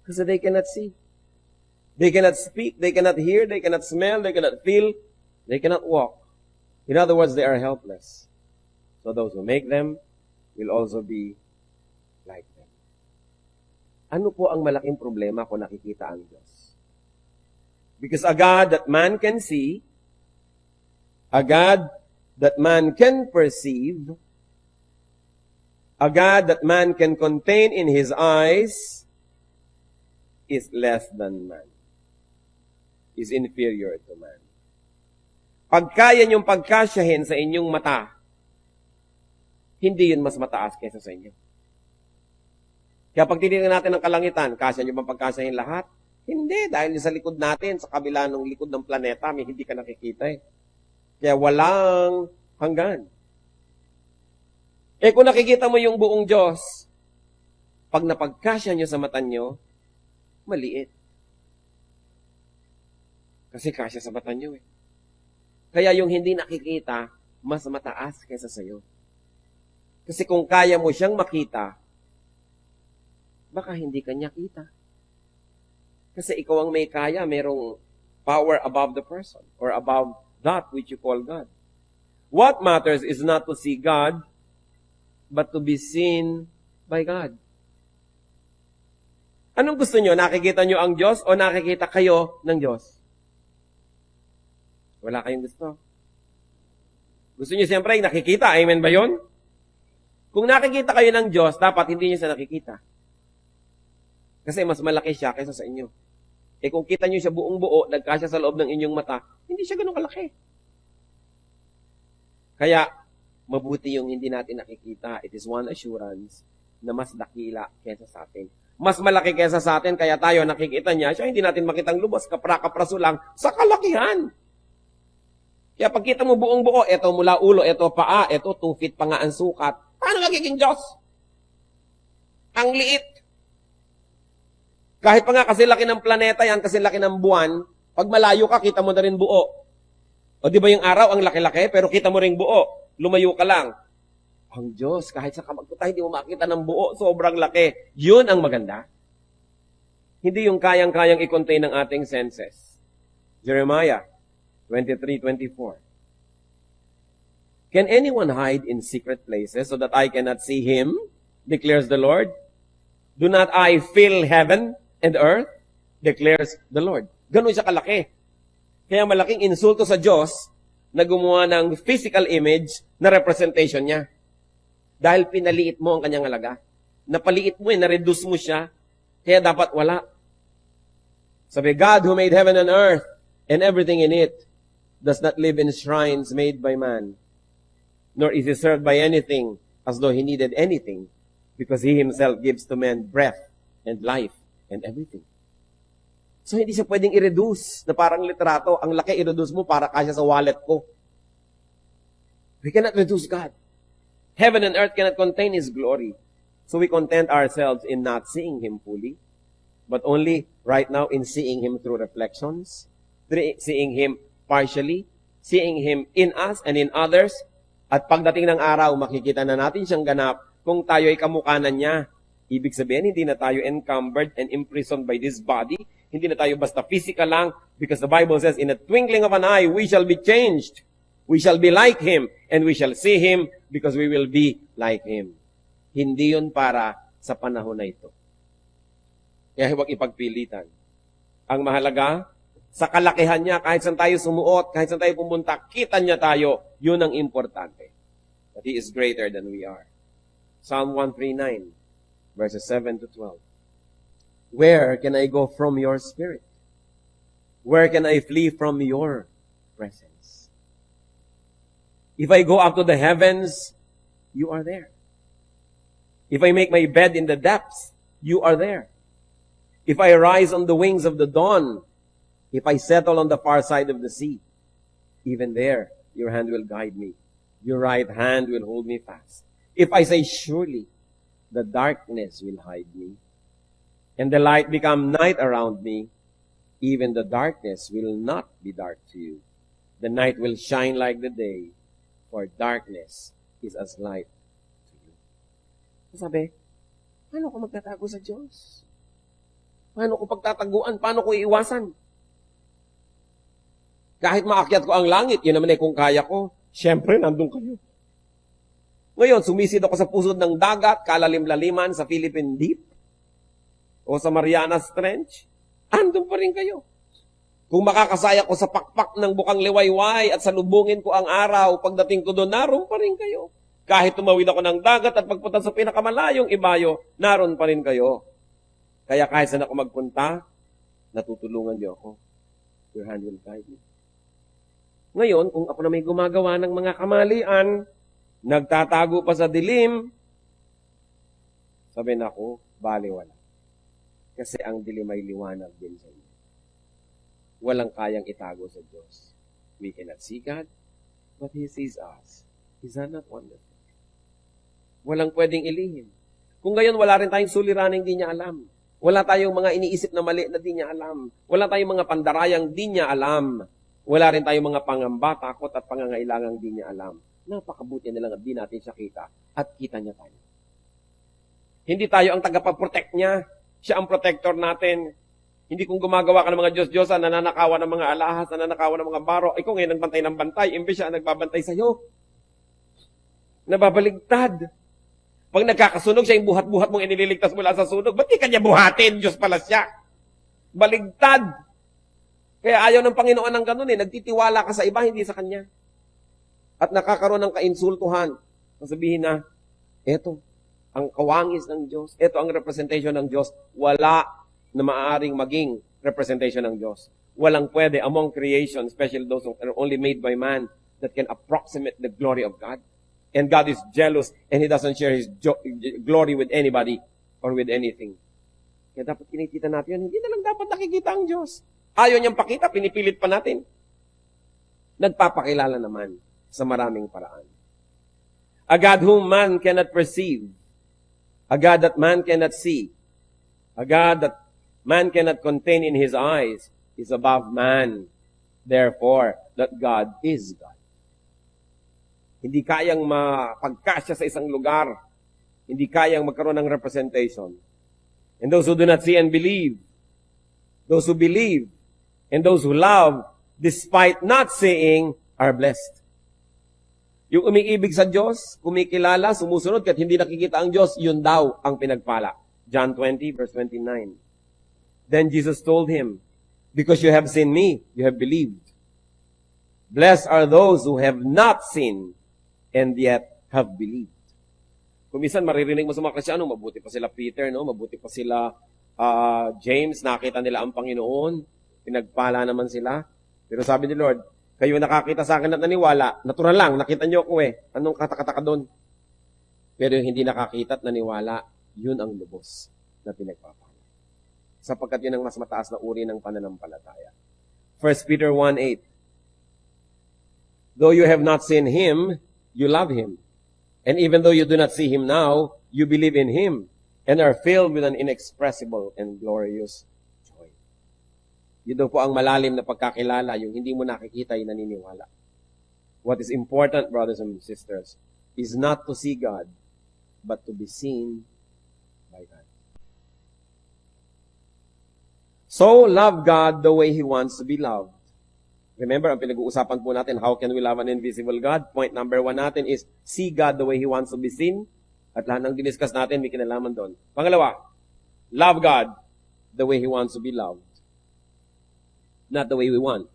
Because they cannot see. They cannot speak, they cannot hear, they cannot smell, they cannot feel, they cannot walk. In other words, they are helpless. So those who make them will also be like them. Ano po ang malaking problema kung nakikita ang Diyos? Because a God that man can see, a God that man can perceive, a God that man can contain in his eyes is less than man. Is inferior to man. Pag kaya niyong pagkasyahin sa inyong mata, hindi yun mas mataas kaysa sa inyo. Kaya pag tinitingnan natin ang kalangitan, kasya niyo ba pagkasyahin lahat? Hindi, dahil sa likod natin, sa kabila ng likod ng planeta, may hindi ka nakikita eh. Kaya walang hanggan. Kung nakikita mo yung buong Diyos, pag napagkasya nyo sa mata nyo, maliit. Kasi kasya sa mata nyo eh. Kaya yung hindi nakikita, mas mataas kaysa sa'yo. Kasi kung kaya mo siyang makita, baka hindi kanya kita. Kasi ikaw ang may kaya, merong power above the person or above that which you call God. What matters is not to see God, but to be seen by God. Anong gusto nyo? Nakikita nyo ang Diyos o nakikita kayo ng Diyos? Wala kayong gusto. Gusto nyo siyempre nakikita. Amen ba yun? Kung nakikita kayo ng Diyos, dapat hindi nyo siya nakikita. Kasi mas malaki siya kaysa sa inyo. Kung kita nyo siya buong buo, nagkasya sa loob ng inyong mata, hindi siya ganun kalaki. Kaya, mabuti yung hindi natin nakikita. It is one assurance na mas dakila kaysa sa atin. Mas malaki kaysa sa atin, kaya tayo nakikita niya, siya hindi natin makitang lubos, kapra-kapraso lang, sa kalakihan. Kaya pagkita mo buong buo, eto mula ulo, eto paa, eto 2 feet pa nga ang sukat, paano magiging Diyos? Ang liit. Kahit pa nga kasi laki ng planeta yan, kasi laki ng buwan, pag malayo ka, kita mo na rin buo. O di ba yung araw, ang laki-laki, pero kita mo rin buo. Lumayo ka lang. Ang Diyos, kahit sa kamag tayo, hindi mo makita ng buo, sobrang laki. Yun ang maganda. Hindi yung kayang-kayang i-contain ng ating senses. Jeremiah 23:24. Can anyone hide in secret places so that I cannot see him? Declares the Lord. Do not I fill heaven and earth? Declares the Lord. Ganun siya kalaki. Kaya malaking insulto sa Diyos na gumawa ng physical image na representation niya. Dahil pinaliit mo ang kanyang halaga. Napaliit mo na-reduce mo siya. Kaya dapat wala. Sabi, God who made heaven and earth and everything in it does not live in shrines made by man, nor is he served by anything as though he needed anything, because he himself gives to men breath and life and everything. So, hindi siya pwedeng i-reduce na parang litrato. Ang laki i-reduce mo para kasya sa wallet ko. We cannot reduce God. Heaven and earth cannot contain His glory. So we content ourselves in not seeing Him fully, but only right now in seeing Him through reflections, seeing Him partially, seeing Him in us and in others, at pagdating ng araw, makikita na natin siyang ganap kung tayo ay kamukha na niya. Ibig sabihin, hindi na tayo encumbered and imprisoned by this body. Hindi na tayo basta physical lang, because the Bible says, in a twinkling of an eye, we shall be changed. We shall be like Him, and we shall see Him because we will be like Him. Hindi yun para sa panahon na ito. Kaya huwag ipagpilitan. Ang mahalaga, sa kalakihan niya, kahit saan tayo sumuot, kahit saan tayo pumunta, kita niya tayo, yun ang importante. That He is greater than we are. Psalm 139, verses 7 to 12. Where can I go from your spirit? Where can I flee from your presence? If I go up to the heavens, you are there. If I make my bed in the depths, you are there. If I rise on the wings of the dawn, if I settle on the far side of the sea, even there, your hand will guide me. Your right hand will hold me fast. If I say, surely, the darkness will hide me. And the light become night around me. Even the darkness will not be dark to you. The night will shine like the day, for darkness is as light to you. Sabi, paano ko magtatago sa Diyos? Paano ko pagtataguan? Paano ko iiwasan? Kahit maakyat ko ang langit, yun naman kung kaya ko. Siyempre, nandun kayo. Ngayon, sumisid ako sa pusod ng dagat, kalalim-laliman sa Philippine Deep, o sa Marianas Trench, andun pa rin kayo. Kung makakasaya ko sa pakpak ng bukang liwayway at salubungin ko ang araw, pagdating ko doon, naroon pa rin kayo. Kahit tumawid ako ng dagat at pagpunta sa pinakamalayong ibayo, naroon pa rin kayo. Kaya kahit saan ako magpunta, natutulungan niyo ako. Your hand will guide me. Ngayon, kung ako na may gumagawa ng mga kamalian, nagtatago pa sa dilim, sabi na ako, baliwala. Kasi ang dilim ay liwanag din sa inyo. Walang kayang itago sa Diyos. We cannot see God, but He sees us. Is that not wonderful? Walang pwedeng ilihim. Kung gayon, wala rin tayong suliraning di niya alam. Wala tayong mga iniisip na mali na di niya alam. Wala tayong mga pandarayang di niya alam. Wala rin tayong mga pangamba, takot at pangangailangang di niya alam. Napakabuti na lang at di natin siya kita at kita niya tayo. Hindi tayo ang tagapag-protect niya. Siya ang protector natin. Hindi kung gumagawa ka ng mga Diyos-Diyosan, nananakawan ng mga alahas, nananakawan ng mga baro, ikaw ngayon nagbantay ng bantay, imbes siya ang nagbabantay sa'yo. Nababaligtad. Pag nagkakasunog, siya yung buhat-buhat mong inililigtas mula sa sunog, ba't di kanya buhatin? Diyos pala siya. Baligtad. Kaya ayaw ng Panginoon ng ganun nagtitiwala ka sa iba, hindi sa Kanya. At nakakaroon ng kainsultuhan. Sasabihin na, eto, ang kawangis ng Diyos, eto ang representation ng Diyos, wala na maaaring maging representation ng Diyos. Walang pwede among creation, especially those who are only made by man, that can approximate the glory of God. And God is jealous and He doesn't share His glory with anybody or with anything. Kaya dapat kinikita natin yun. Hindi na lang dapat nakikita ang Diyos. Ayaw niyang pakita, pinipilit pa natin. Nagpapakilala naman sa maraming paraan. A God whom man cannot perceive. A God that man cannot see. A God that man cannot contain in His eyes is above man. Therefore, that God is God. Hindi kayang mapagkasya sa isang lugar. Hindi kayang magkaroon ng representation. And those who do not see and believe, those who believe, and those who love, despite not seeing, are blessed. Yung umiibig sa Diyos, kumikilala, sumusunod, kahit hindi nakikita ang Diyos, yun daw ang pinagpala. John 20, verse 29. Then Jesus told him, because you have seen me, you have believed. Blessed are those who have not seen and yet have believed. Kung minsan maririnig mo sa mga Kristyano, mabuti pa sila Peter, no? Mabuti pa sila James, nakita nila ang Panginoon, pinagpala naman sila. Pero sabi ni Lord, kayo nakakita sa akin at naniwala, natural lang, nakita niyo ako Anong katakataka doon? Pero yung hindi nakakita at naniwala, yun ang lubos na pinagpapala. Sapagkat yun ang mas mataas na uri ng pananampalataya. 1 Peter 1:8. Though you have not seen Him, you love Him. And even though you do not see Him now, you believe in Him and are filled with an inexpressible and glorious joy. Yun daw po ang malalim na pagkakilala, yung hindi mo nakikita, yung naniniwala. What is important, brothers and sisters, is not to see God, but to be seen by God. So, love God the way He wants to be loved. Remember, ang pinag-uusapan po natin, how can we love an invisible God? Point number 1 natin is, see God the way He wants to be seen. At lahat ng diniscuss natin, may kinalaman doon. Pangalawa, love God the way He wants to be loved. Not the way we want.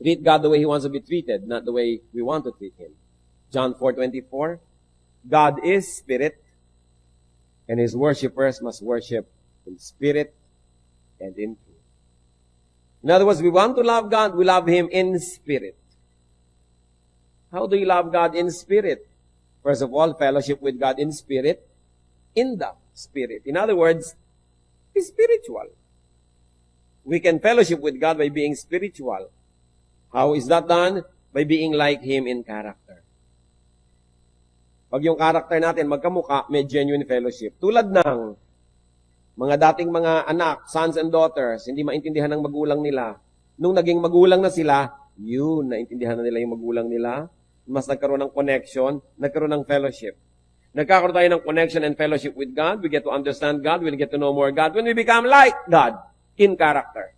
Treat God the way He wants to be treated, not the way we want to treat Him. John 4:24, God is Spirit, and His worshipers must worship in spirit and in truth. In other words, we want to love God, we love Him in spirit. How do you love God in spirit? First of all, fellowship with God in spirit, in the Spirit. In other words, be spiritual. We can fellowship with God by being spiritual. How is that done? By being like Him in character. Pag yung character natin magkamukha, may genuine fellowship. Tulad ng mga dating mga anak, sons and daughters, hindi maintindihan ng magulang nila. Nung naging magulang na sila, yun, naintindihan na nila yung magulang nila. Mas nagkaroon ng connection, nagkaroon ng fellowship. Nagkakaroon tayo ng connection and fellowship with God. We get to understand God. We'll get to know more God. When we become like God in character.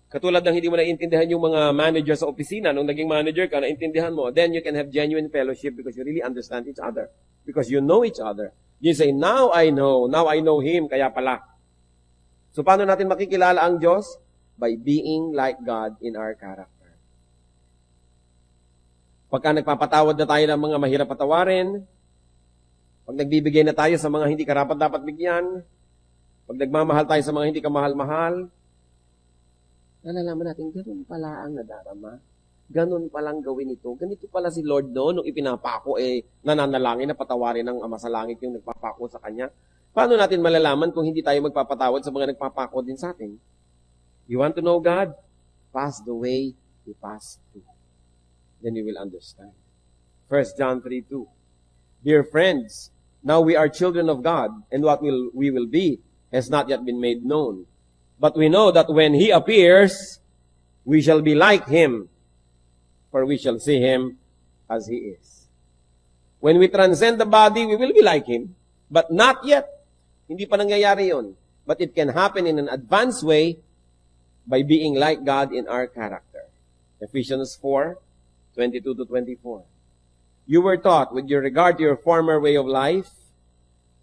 Katulad ng hindi mo naiintindihan yung mga manager sa opisina, nung naging manager ka, naintindihan mo, then you can have genuine fellowship because you really understand each other. Because you know each other. You say, now I know Him, kaya pala. So paano natin makikilala ang Diyos? By being like God in our character. Pagka nagpapatawad na tayo ng mga mahirap patawarin, pag nagbibigay na tayo sa mga hindi karapat-dapat bigyan, pag nagmamahal tayo sa mga hindi kamahal-mahal, nalalaman natin, ganun pala ang nadarama. Ganun palang gawin ito. Ganito pala si Lord noon, nung ipinapako, nananalangin na patawarin ng Ama sa Langit yung nagpapako sa Kanya. Paano natin malalaman kung hindi tayo magpapatawad sa mga nagpapako din sa atin? You want to know God? Pass the way He passed through. Then you will understand. 1 John 3:2. Dear friends, now we are children of God, and what we will be has not yet been made known. But we know that when He appears, we shall be like Him, for we shall see Him as He is. When we transcend the body, we will be like Him, but not yet. Hindi pa nangyayari yun. But it can happen in an advanced way by being like God in our character. Ephesians 4:22-24. You were taught, with your regard to your former way of life,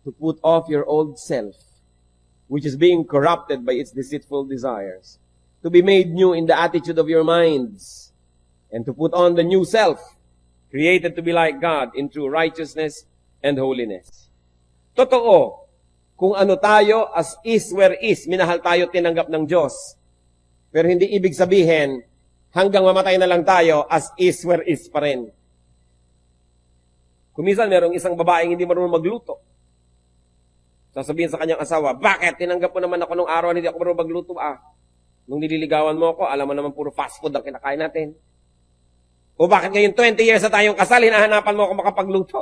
to put off your old self, which is being corrupted by its deceitful desires, to be made new in the attitude of your minds, and to put on the new self, created to be like God in true righteousness and holiness. Totoo, kung ano tayo, as is where is, minahal tayo, tinanggap ng Diyos. Pero hindi ibig sabihin, hanggang mamatay na lang tayo, as is where is pa rin. Kuminsan, merong isang babaeng hindi marunong magluto. Sasabihin sa kanyang asawa, bakit? Tinanggap mo naman ako nung araw, hindi ako marunong magluto. Nung nililigawan mo ako, alam mo naman puro fast food ang kinakain natin. O bakit ngayon 20 years na tayong kasal, hinahanapan mo ako makapagluto?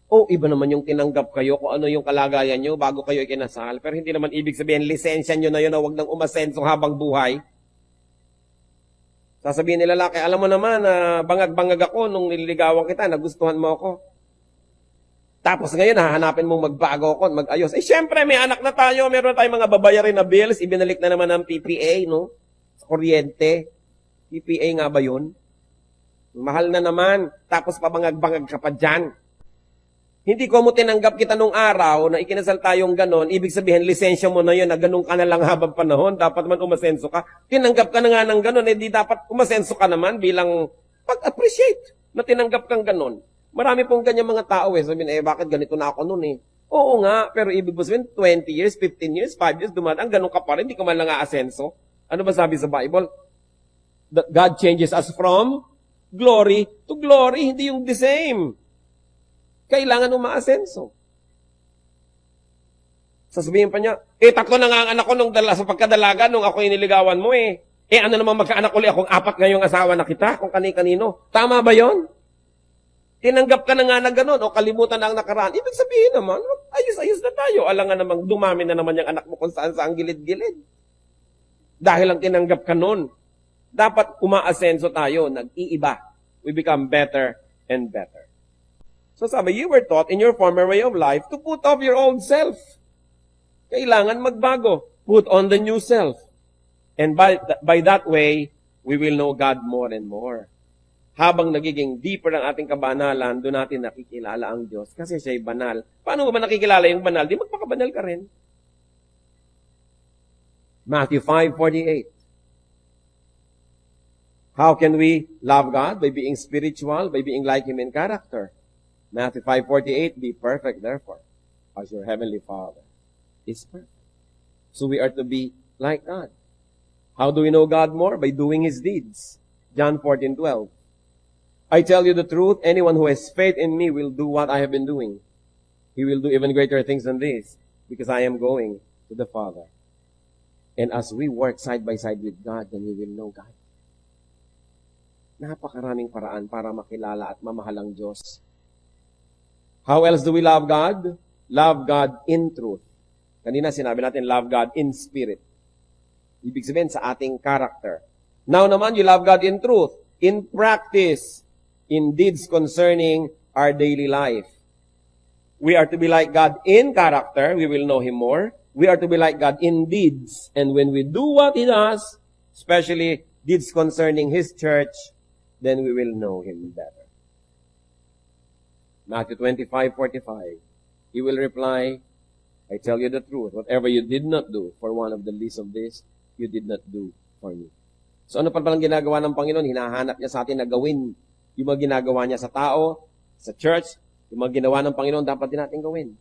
O iba naman yung tinanggap kayo kung ano yung kalagayan nyo bago kayo ikinasal. Pero hindi naman ibig sabihin, lisensya nyo na yun na huwag nang umasenso habang buhay. Sasabihin nila lalaki, alam mo naman, bangag-bangag ako nung nililigawan kita, nagustuhan mo ako. Tapos ngayon, hahanapin mong magbago ako, mag-ayos. Siyempre, may anak na tayo, meron tayong mga babayarin na bills, ibinalik na naman ng PPA, no? Sa kuryente. PPA nga ba yun? Mahal na naman, tapos pabangag-bangag ka pa dyan. Hindi ko mo tinanggap kita nung araw na ikinasal tayong ganon, ibig sabihin, lisensya mo na yun, na ganun ka na lang habang panahon, dapat man umasenso ka. Tinanggap ka na nga ng ganon, di dapat umasenso ka naman bilang pag-appreciate na tinanggap kang ganon. Marami pong ganyan mga tao sabihin, bakit ganito na ako noon Oo nga, pero ibig sabihin, 20 years, 15 years, 5 years, dumadaan, ganun ka pa rin, hindi ka man lang aasenso. Ano ba sabi sa Bible? That God changes us from glory to glory, hindi yung the same. Kailangan umaasenso. Sasabihin pa niya, 3 na nga ang anak ko nung sa pagkadalaga, nung ako iniligawan mo ano naman magkaanak ulit akong 4 ngayong asawa na kita, kung kani-kanino. Tama ba yon? Tinanggap ka na nga na gano'n o kalimutan na ang nakaraan. Ibig sabihin naman, ayos-ayos na tayo. Alangan namang dumami na naman yung anak mo kung saan-saan gilid-gilid. Dahil ang tinanggap ka noon. Dapat umaasenso tayo, nag-iiba. We become better and better. So sabi, you were taught in your former way of life to put off your old self. Kailangan magbago. Put on the new self. And by that way, we will know God more and more. Habang nagiging deeper ang ating kabanalan, doon natin nakikilala ang Diyos. Kasi siya'y banal. Paano mo ba nakikilala yung banal? Di magpakabanal ka rin. Matthew 5:48. How can we love God? By being spiritual, by being like Him in character. Matthew 5:48, be perfect, therefore, as your heavenly Father is perfect. So we are to be like God. How do we know God more? By doing His deeds. John 14:12. I tell you the truth, anyone who has faith in me will do what I have been doing. He will do even greater things than this, because I am going to the Father. And as we work side by side with God, then we will know God. Napakaraming paraan para makilala at mamahal ang Diyos. How else do we love God? Love God in truth. Kanina sinabi natin, love God in spirit. Ibig sabihin sa ating character. Now naman, you love God in truth, in practice, in deeds concerning our daily life. We are to be like God in character, we will know Him more. We are to be like God in deeds. And when we do what He does, especially deeds concerning His church, then we will know Him better. Matthew 25:45. He will reply, I tell you the truth, whatever you did not do for one of the least of this, you did not do for me. So ano pa palang ginagawa ng Panginoon? Hinahanap niya sa atin na gawin yung mga ginagawa niya sa tao, sa church, yung mga ginawa ng Panginoon, dapat din natin gawin.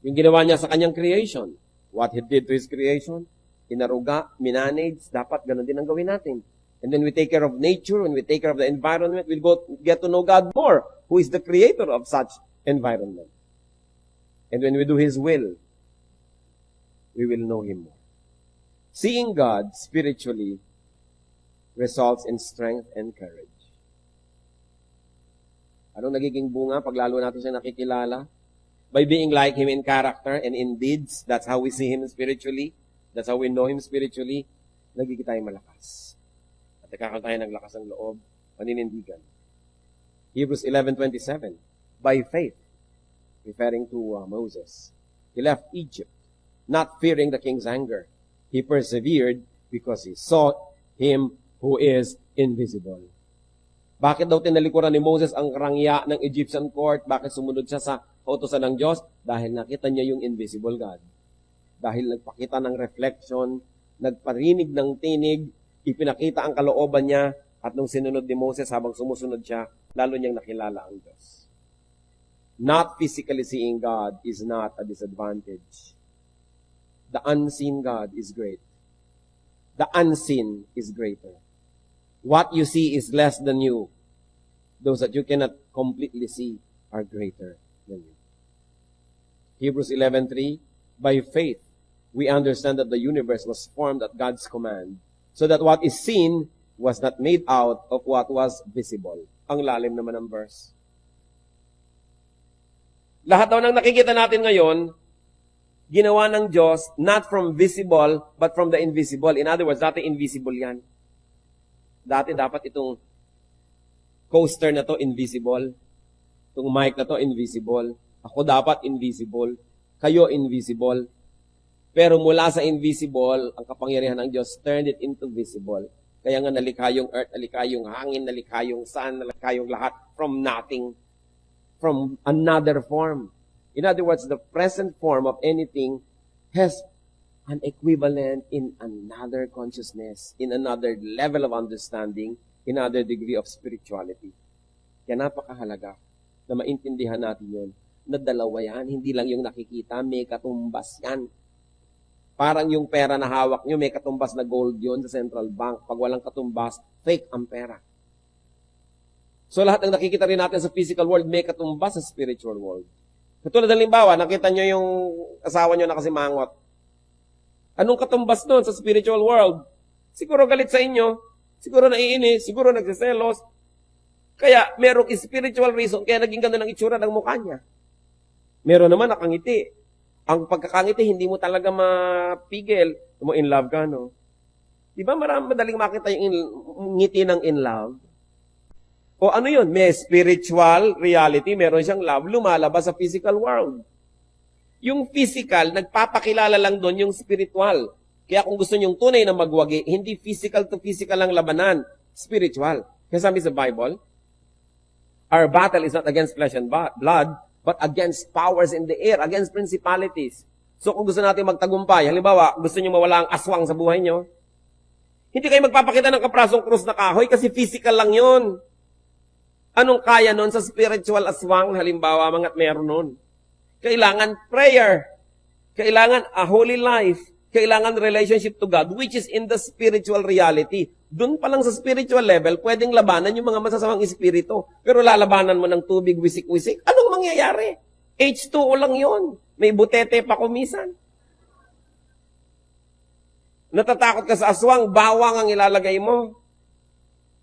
Yung ginawa niya sa kanyang creation, what He did to His creation, inaruga, minanage, dapat ganun din ang gawin natin. And then we take care of nature, when we take care of the environment, we'll get to know God more, who is the creator of such environment. And when we do His will, we will know Him more. Seeing God spiritually results in strength and courage. Anong nagiging bunga pag lalo natin siya nakikilala? By being like Him in character and in deeds, that's how we see Him spiritually. That's how we know Him spiritually. Nagiging tayo malakas. At nagkakaroon tayo ng lakas ng loob, paninindigan. Hebrews 11:27. By faith, referring to Moses, he left Egypt, not fearing the king's anger. He persevered because he sought Him who is invisible. Bakit daw tinalikuran ni Moses ang karangya ng Egyptian court? Bakit sumunod siya sa kautusan ng Diyos? Dahil nakita niya yung invisible God. Dahil nagpakita ng reflection, nagparinig ng tinig, ipinakita ang kalooban niya, at nung sinunod ni Moses habang sumusunod siya, lalo niyang nakilala ang Diyos. Not physically seeing God is not a disadvantage. The unseen God is great. The unseen is greater. What you see is less than you. Those that you cannot completely see are greater than you. Hebrews 11:3, by faith, we understand that the universe was formed at God's command, so that what is seen was not made out of what was visible. Ang lalim naman ng verse. Lahat daw ng nakikita natin ngayon, ginawa ng Diyos not from visible, but from the invisible. In other words, dati invisible yan. Dati dapat itong coaster na to invisible. Itong mic na to invisible. Ako dapat invisible. Kayo invisible. Pero mula sa invisible, ang kapangyarihan ng Diyos turned it into visible. Kaya nga nalikha yung earth, nalikha yung hangin, nalikha yung sun, nalikha yung lahat from nothing, from another form. In other words, the present form of anything has an equivalent in another consciousness, in another level of understanding, in another degree of spirituality. Kaya napakahalaga na maintindihan natin yun, na dalawa yan, hindi lang yung nakikita, may katumbas yan. Parang yung pera na hawak nyo, may katumbas na gold yun sa central bank. Pag walang katumbas, fake ang pera. So lahat ng nakikita rin natin sa physical world, may katumbas sa spiritual world. Katulad ng limbawa, nakita nyo yung asawa nyo na kasi mangot. Anong katumbas doon sa spiritual world? Siguro galit sa inyo, siguro naiinis, siguro nagsiselos. Kaya merong spiritual reason, kaya naging ganda ng itsura ng mukha niya. Meron naman nakangiti. Ang pagkakangiti, hindi mo talaga mapigil. Mo in love ka, no? Di ba madaling makita yung ngiti ng in love? O ano yun? May spiritual reality, meron siyang love, lumalabas sa physical world. Yung physical, nagpapakilala lang doon yung spiritual. Kaya kung gusto nyong tunay na magwagi, hindi physical to physical ang labanan, spiritual. Kasi sabi sa Bible, our battle is not against flesh and blood, but against powers in the air, against principalities. So kung gusto natin magtagumpay, halimbawa, gusto nyo mawala ang aswang sa buhay nyo, hindi kayo magpapakita ng kaprasong krus na kahoy kasi physical lang yun. Anong kaya nun sa spiritual aswang, halimbawa, mangat meron nun? Kailangan prayer. Kailangan a holy life. Kailangan relationship to God, which is in the spiritual reality. Doon pa lang sa spiritual level, pwedeng labanan yung mga masasamang espiritu. Pero lalabanan mo ng tubig, wisik-wisik, anong mangyayari? H2O lang yon. May butete pa kumisan. Natatakot ka sa aswang, bawang ang ilalagay mo.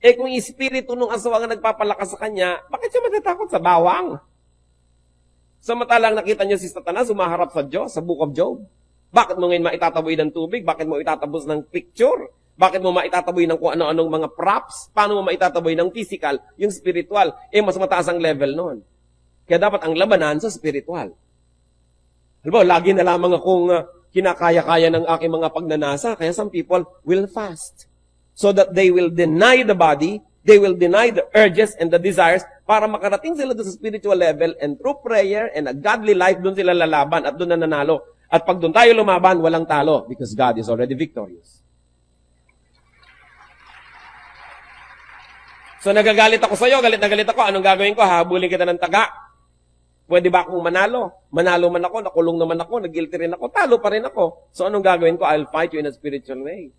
Eh kung espiritu nung aswang ang nagpapalakas sa kanya, bakit siya matatakot sa bawang? Samantalang nakita niyo si Satanas humaharap sa Diyos, sa Book of Job. Bakit mo ngayon maitataboy ng tubig? Bakit mo itatabos ng picture? Bakit mo maitataboy ng kung ano-anong mga props? Paano mo maitataboy ng physical, yung spiritual? Eh, mas mataas ang level nun. Kaya dapat ang labanan sa spiritual. Halimbawa, lagi na lamang akong kinakaya-kaya ng aking mga pagnanasa, kaya some people will fast. So that they will deny the body, they will deny the urges and the desires para makarating sila doon sa spiritual level, and through prayer and a godly life, doon sila lalaban at doon na nanalo. At pag doon tayo lumaban, walang talo because God is already victorious. So nagagalit ako sa'yo, galit na galit ako, anong gagawin ko? Hahabulin kita ng taga. Pwede ba akong manalo? Manalo man ako, nakulong naman ako, nag-guilty rin ako, talo pa rin ako. So anong gagawin ko? I'll fight you in a spiritual way.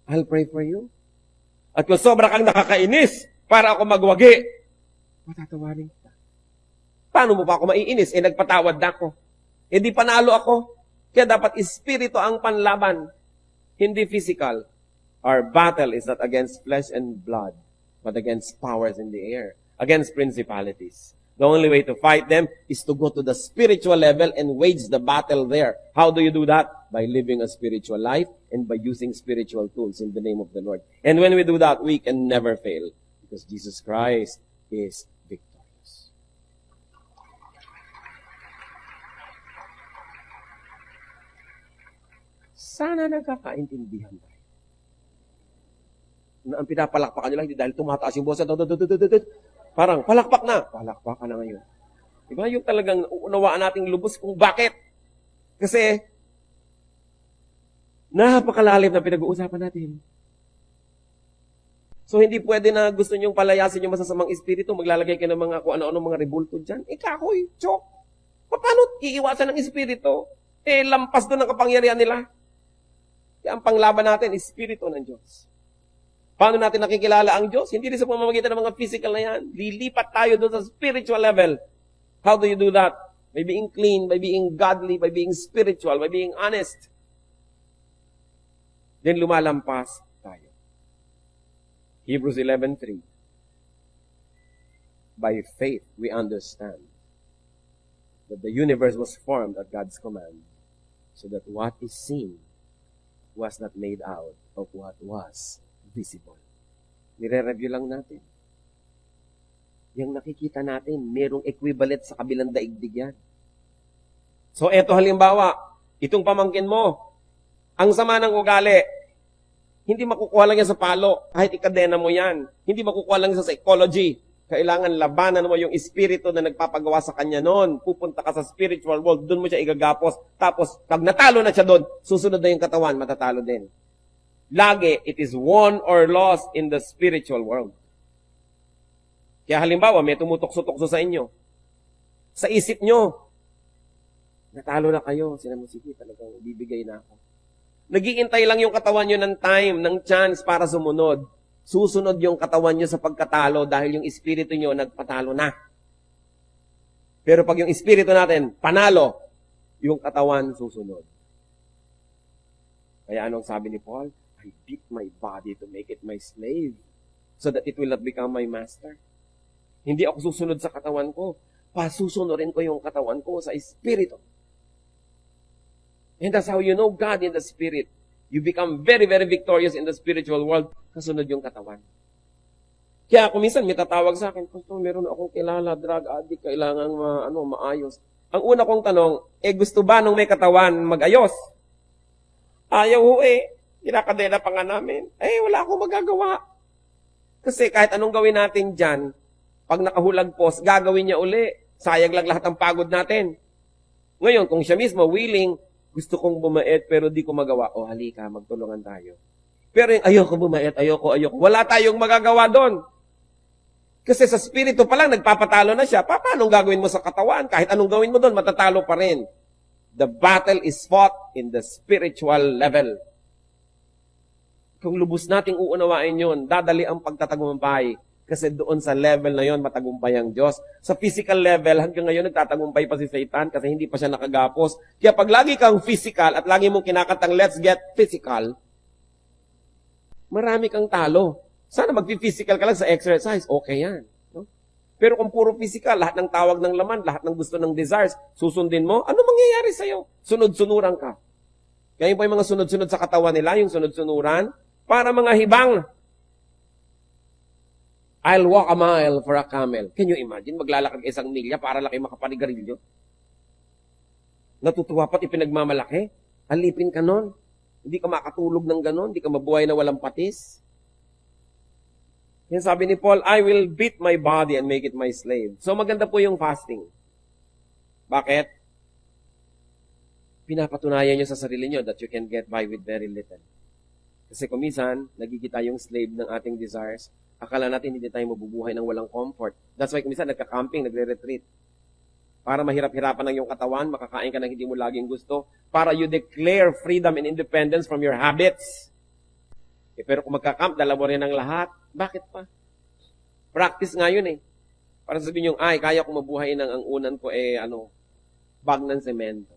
I'll pray for you. At kung sobra kang nakakainis para ako magwagi, matatawarin kita. Paano mo pa ako maiinis? Eh nagpatawad na ako. Eh di panalo ako. Kaya dapat espiritu ang panlaban, hindi physical. Our battle is not against flesh and blood, but against powers in the air, against principalities. The only way to fight them is to go to the spiritual level and wage the battle there. How do you do that? By living a spiritual life and by using spiritual tools in the name of the Lord. And when we do that, we can never fail because Jesus Christ is victorious. Sana nagkakaintindihan tayo. Na ang pinapalakpakan nila, hindi dahil tumataas yung boses, parang palakpak na. Palakpak ka na ngayon. Diba? Yung talagang uunawaan nating lubos kung bakit. Kasi, napakalalim na pinag-uusapan natin. So, hindi pwede na gusto nyong palayasin yung masasamang espiritu, maglalagay ka ng mga kung ano-ano mga rebulto dyan. Kakoy, chok. Paano iiwasan ng espiritu? Lampas doon ang kapangyarihan nila. Kaya ang panglaban natin, espiritu ng Diyos. Paano natin nakikilala ang Diyos? Hindi rin sa pamamagitan ng mga physical na yan. Lilipat tayo doon sa spiritual level. How do you do that? By being clean, by being godly, by being spiritual, by being honest. Then lumalampas tayo. Hebrews 11:3. By faith, we understand that the universe was formed at God's command, so that what is seen was not made out of what was visible. Nire-review lang natin. Yung nakikita natin, merong equivalent sa kabilang daigdig yan. So, eto halimbawa, itong pamangkin mo, ang sama ng ugali, hindi makukuha lang yan sa palo, kahit ikadena mo yan. Hindi makukuha lang yan sa psychology. Kailangan labanan mo yung espiritu na nagpapagawa sa kanya noon. Pupunta ka sa spiritual world, doon mo siya igagapos. Tapos, pag natalo na siya doon, susunod na yung katawan, matatalo din. Lagi, it is won or lost in the spiritual world. Kaya halimbawa, may tumutukso-tukso sa inyo. Sa isip nyo, natalo na kayo. Sinabi mo, sige, talagang bibigay na ako. Nagiintay lang yung katawan nyo ng time, ng chance para sumunod. Susunod yung katawan nyo sa pagkatalo dahil yung espiritu nyo nagpatalo na. Pero pag yung espiritu natin, panalo, yung katawan susunod. Kaya anong sabi ni Paul? I beat my body to make it my slave so that it will not become my master. Hindi ako susunod sa katawan ko. Pasusunurin ko yung katawan ko sa espiritu. And that's how you know God in the spirit. You become very, very victorious in the spiritual world. Kasunod yung katawan. Kaya kung minsan may tatawag sa akin, Pastor, meron akong kilala, drug addict, kailangan maayos. Ang una kong tanong, gusto ba nung may katawan magayos? Ayaw ho kinakadena pa nga namin. Wala akong magagawa. Kasi kahit anong gawin natin dyan, pag nakahulagpos, gagawin niya uli. Sayang lang lahat ng pagod natin. Ngayon, kung siya mismo willing, gusto kong bumait pero di ko magawa. Halika, magtulungan tayo. Pero yung ayoko bumait, ayoko. Wala tayong magagawa doon. Kasi sa spirito pa lang, nagpapatalo na siya. Paano gagawin mo sa katawan? Kahit anong gawin mo doon, matatalo pa rin. The battle is fought in the spiritual level. Kung lubos nating uunawain yun, dadali ang pagtatagumpay. Kasi doon sa level na yon matagumpay ang Diyos. Sa physical level, hanggang ngayon nagtatagumpay pa si Satan kasi hindi pa siya nakagapos. Kaya pag lagi kang physical at lagi mong kinakatang let's get physical, marami kang talo. Sana mag-physical ka lang sa exercise, okay yan. No? Pero kung puro physical, lahat ng tawag ng laman, lahat ng gusto ng desires, susundin mo, ano mangyayari sa'yo? Sunod-sunuran ka. Kaya po yung mga sunod-sunod sa katawan nila, yung sunod-sunuran, para mga hibang. I'll walk a mile for a camel. Can you imagine? Maglalakad ka 1 milya para lang kayo makapanigarilyo. Natutuwa pa't ipinagmamalaki. Alipin ka nun. Hindi ka makatulog ng ganon. Hindi ka mabuhay na walang patis. Yan sabi ni Paul, I will beat my body and make it my slave. So maganda po yung fasting. Bakit? Pinapatunayan nyo sa sarili nyo that you can get by with very little. Kasi kung minsan, nagigita yung slave ng ating desires, akala natin hindi tayo mabubuhay ng walang comfort. That's why kung minsan nagka-camping, nagre-retreat. Para mahirap-hirapan ng iyong katawan, makakain ka ng hindi mo laging gusto, para you declare freedom and independence from your habits. Pero kung magka-camp, dala mo rin ang lahat. Bakit pa? Practice nga yun eh. Para sabihin yung, kaya kong mabuhay ng ang unan ko bag ng semento.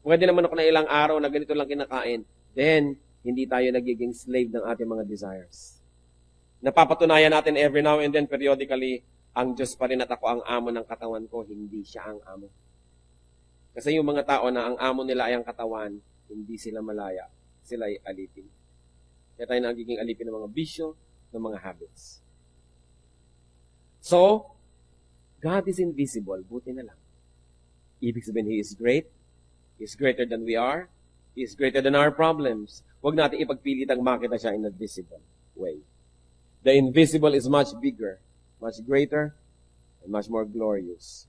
Pwede naman ako na ilang araw na ganito lang kinakain. Then, hindi tayo nagiging slave ng ating mga desires. Napapatunayan natin every now and then, periodically, ang Diyos pa rin at ako ang amo ng katawan ko, hindi siya ang amo. Kasi yung mga tao na ang amo nila ay ang katawan, hindi sila malaya. Sila ay alipin. Kaya tayo nagiging alipin ng mga bisyo, ng mga habits. So, God is invisible. Buti na lang. Ibig sabihin, He is great. He is greater than we are. He is greater than our problems. Huwag natin ipagpilitang makita siya in a visible way. The invisible is much bigger, much greater, and much more glorious.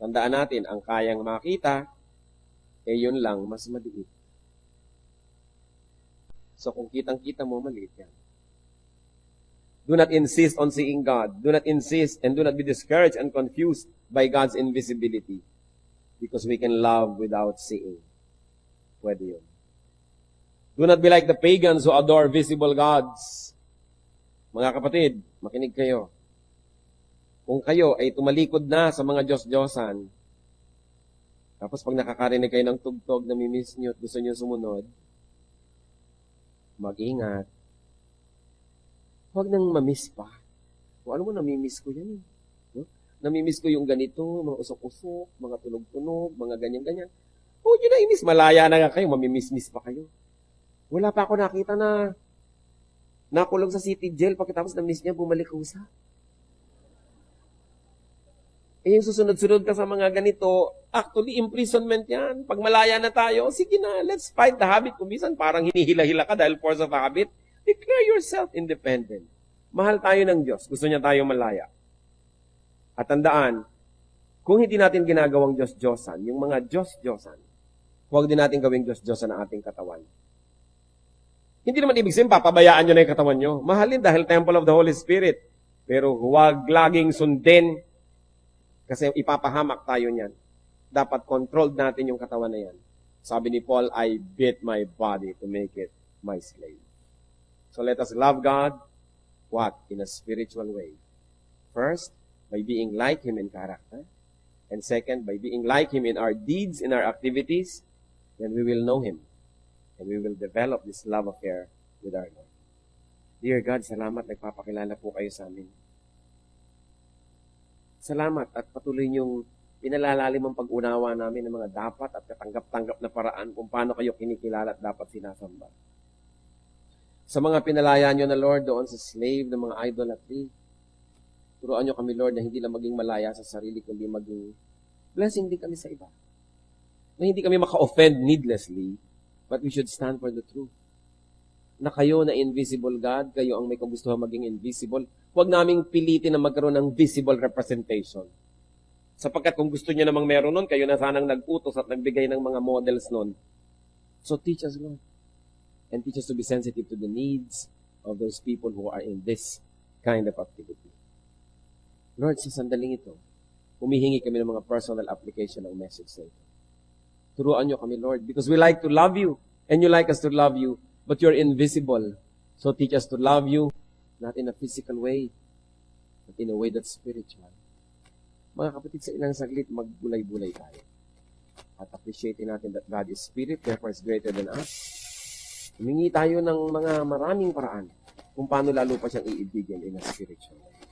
Tandaan natin, ang kayang makita, yun lang, mas maliit. So kung kitang-kita mo, maliit yan. Do not insist on seeing God. Do not insist and do not be discouraged and confused by God's invisibility. Because we can love without seeing. Pwede yun. Do not be like the pagans who adore visible gods. Mga kapatid, makinig kayo. Kung kayo ay tumalikod na sa mga Diyos-Diyosan, tapos pag nakakarinig kayo ng tugtog na mimiss nyo at gusto nyo sumunod, mag-ingat. Huwag nang mamiss pa. Kung alam mo, namimiss ko yan. No? Namimiss ko yung ganito, mga usok-usok, mga tunog-tunog, mga ganyan-ganyan. Huwag nyo na imiss. Malaya na nga kayo, mamimiss-miss pa kayo. Wala pa ako nakita na nakulong sa city jail, pagkatapos na-miss niya, bumalik kusa. Yung susunod-sunod ka sa mga ganito, actually, imprisonment yan. Pag malaya na tayo, sige na, let's fight the habit. Kung minsan parang hinihila-hila ka dahil force of habit, declare yourself independent. Mahal tayo ng Diyos. Gusto niya tayo malaya. At tandaan, kung hindi natin ginagawang Diyos-Diyosan, yung mga Diyos-Diyosan, huwag din natin gawing Diyos-Diyosan ang ating katawan. Hindi naman ibig sabihin, papabayaan nyo na yung katawan nyo. Mahalin dahil temple of the Holy Spirit. Pero huwag laging sundin kasi ipapahamak tayo niyan. Dapat controlled natin yung katawan na yan. Sabi ni Paul, I beat my body to make it my slave. So let us love God, what? In a spiritual way. First, by being like Him in character. And second, by being like Him in our deeds, in our activities, then we will know Him. And we will develop this love affair with our Lord. Dear God, salamat. Nagpapakilala po kayo sa amin. Salamat at patuloy niyong pinalalalim ang pag-unawa namin ng mga dapat at katanggap-tanggap na paraan kung paano kayo kinikilala at dapat sinasamba. Sa mga pinalaya niyo na Lord doon sa slave ng mga idolatry, turuan niyo kami Lord na hindi lang maging malaya sa sarili kundi maging blessing din kami sa iba. Na hindi kami maka-offend needlessly, but we should stand for the truth. Na kayo na invisible God, kayo ang may kagustuhan maging invisible. Huwag naming pilitin na magkaroon ng visible representation. Sapagkat kung gusto niyo namang meron nun, kayo na sanang nag-utos at nagbigay ng mga models nun. So teach us, Lord. And teach us to be sensitive to the needs of those people who are in this kind of activity. Lord, sa sandaling ito, humihingi kami ng mga personal application ng message na ito. Turuan niyo kami, Lord, because we like to love you, and you like us to love you, but you're invisible. So teach us to love you, not in a physical way, but in a way that's spiritual. Mga kapatid, sa ilang saglit, magbulay-bulay tayo. At appreciating natin that God is Spirit, therefore is greater than us. Humingi tayo ng mga maraming paraan kung paano lalo pa siyang iibigin in a spiritual way.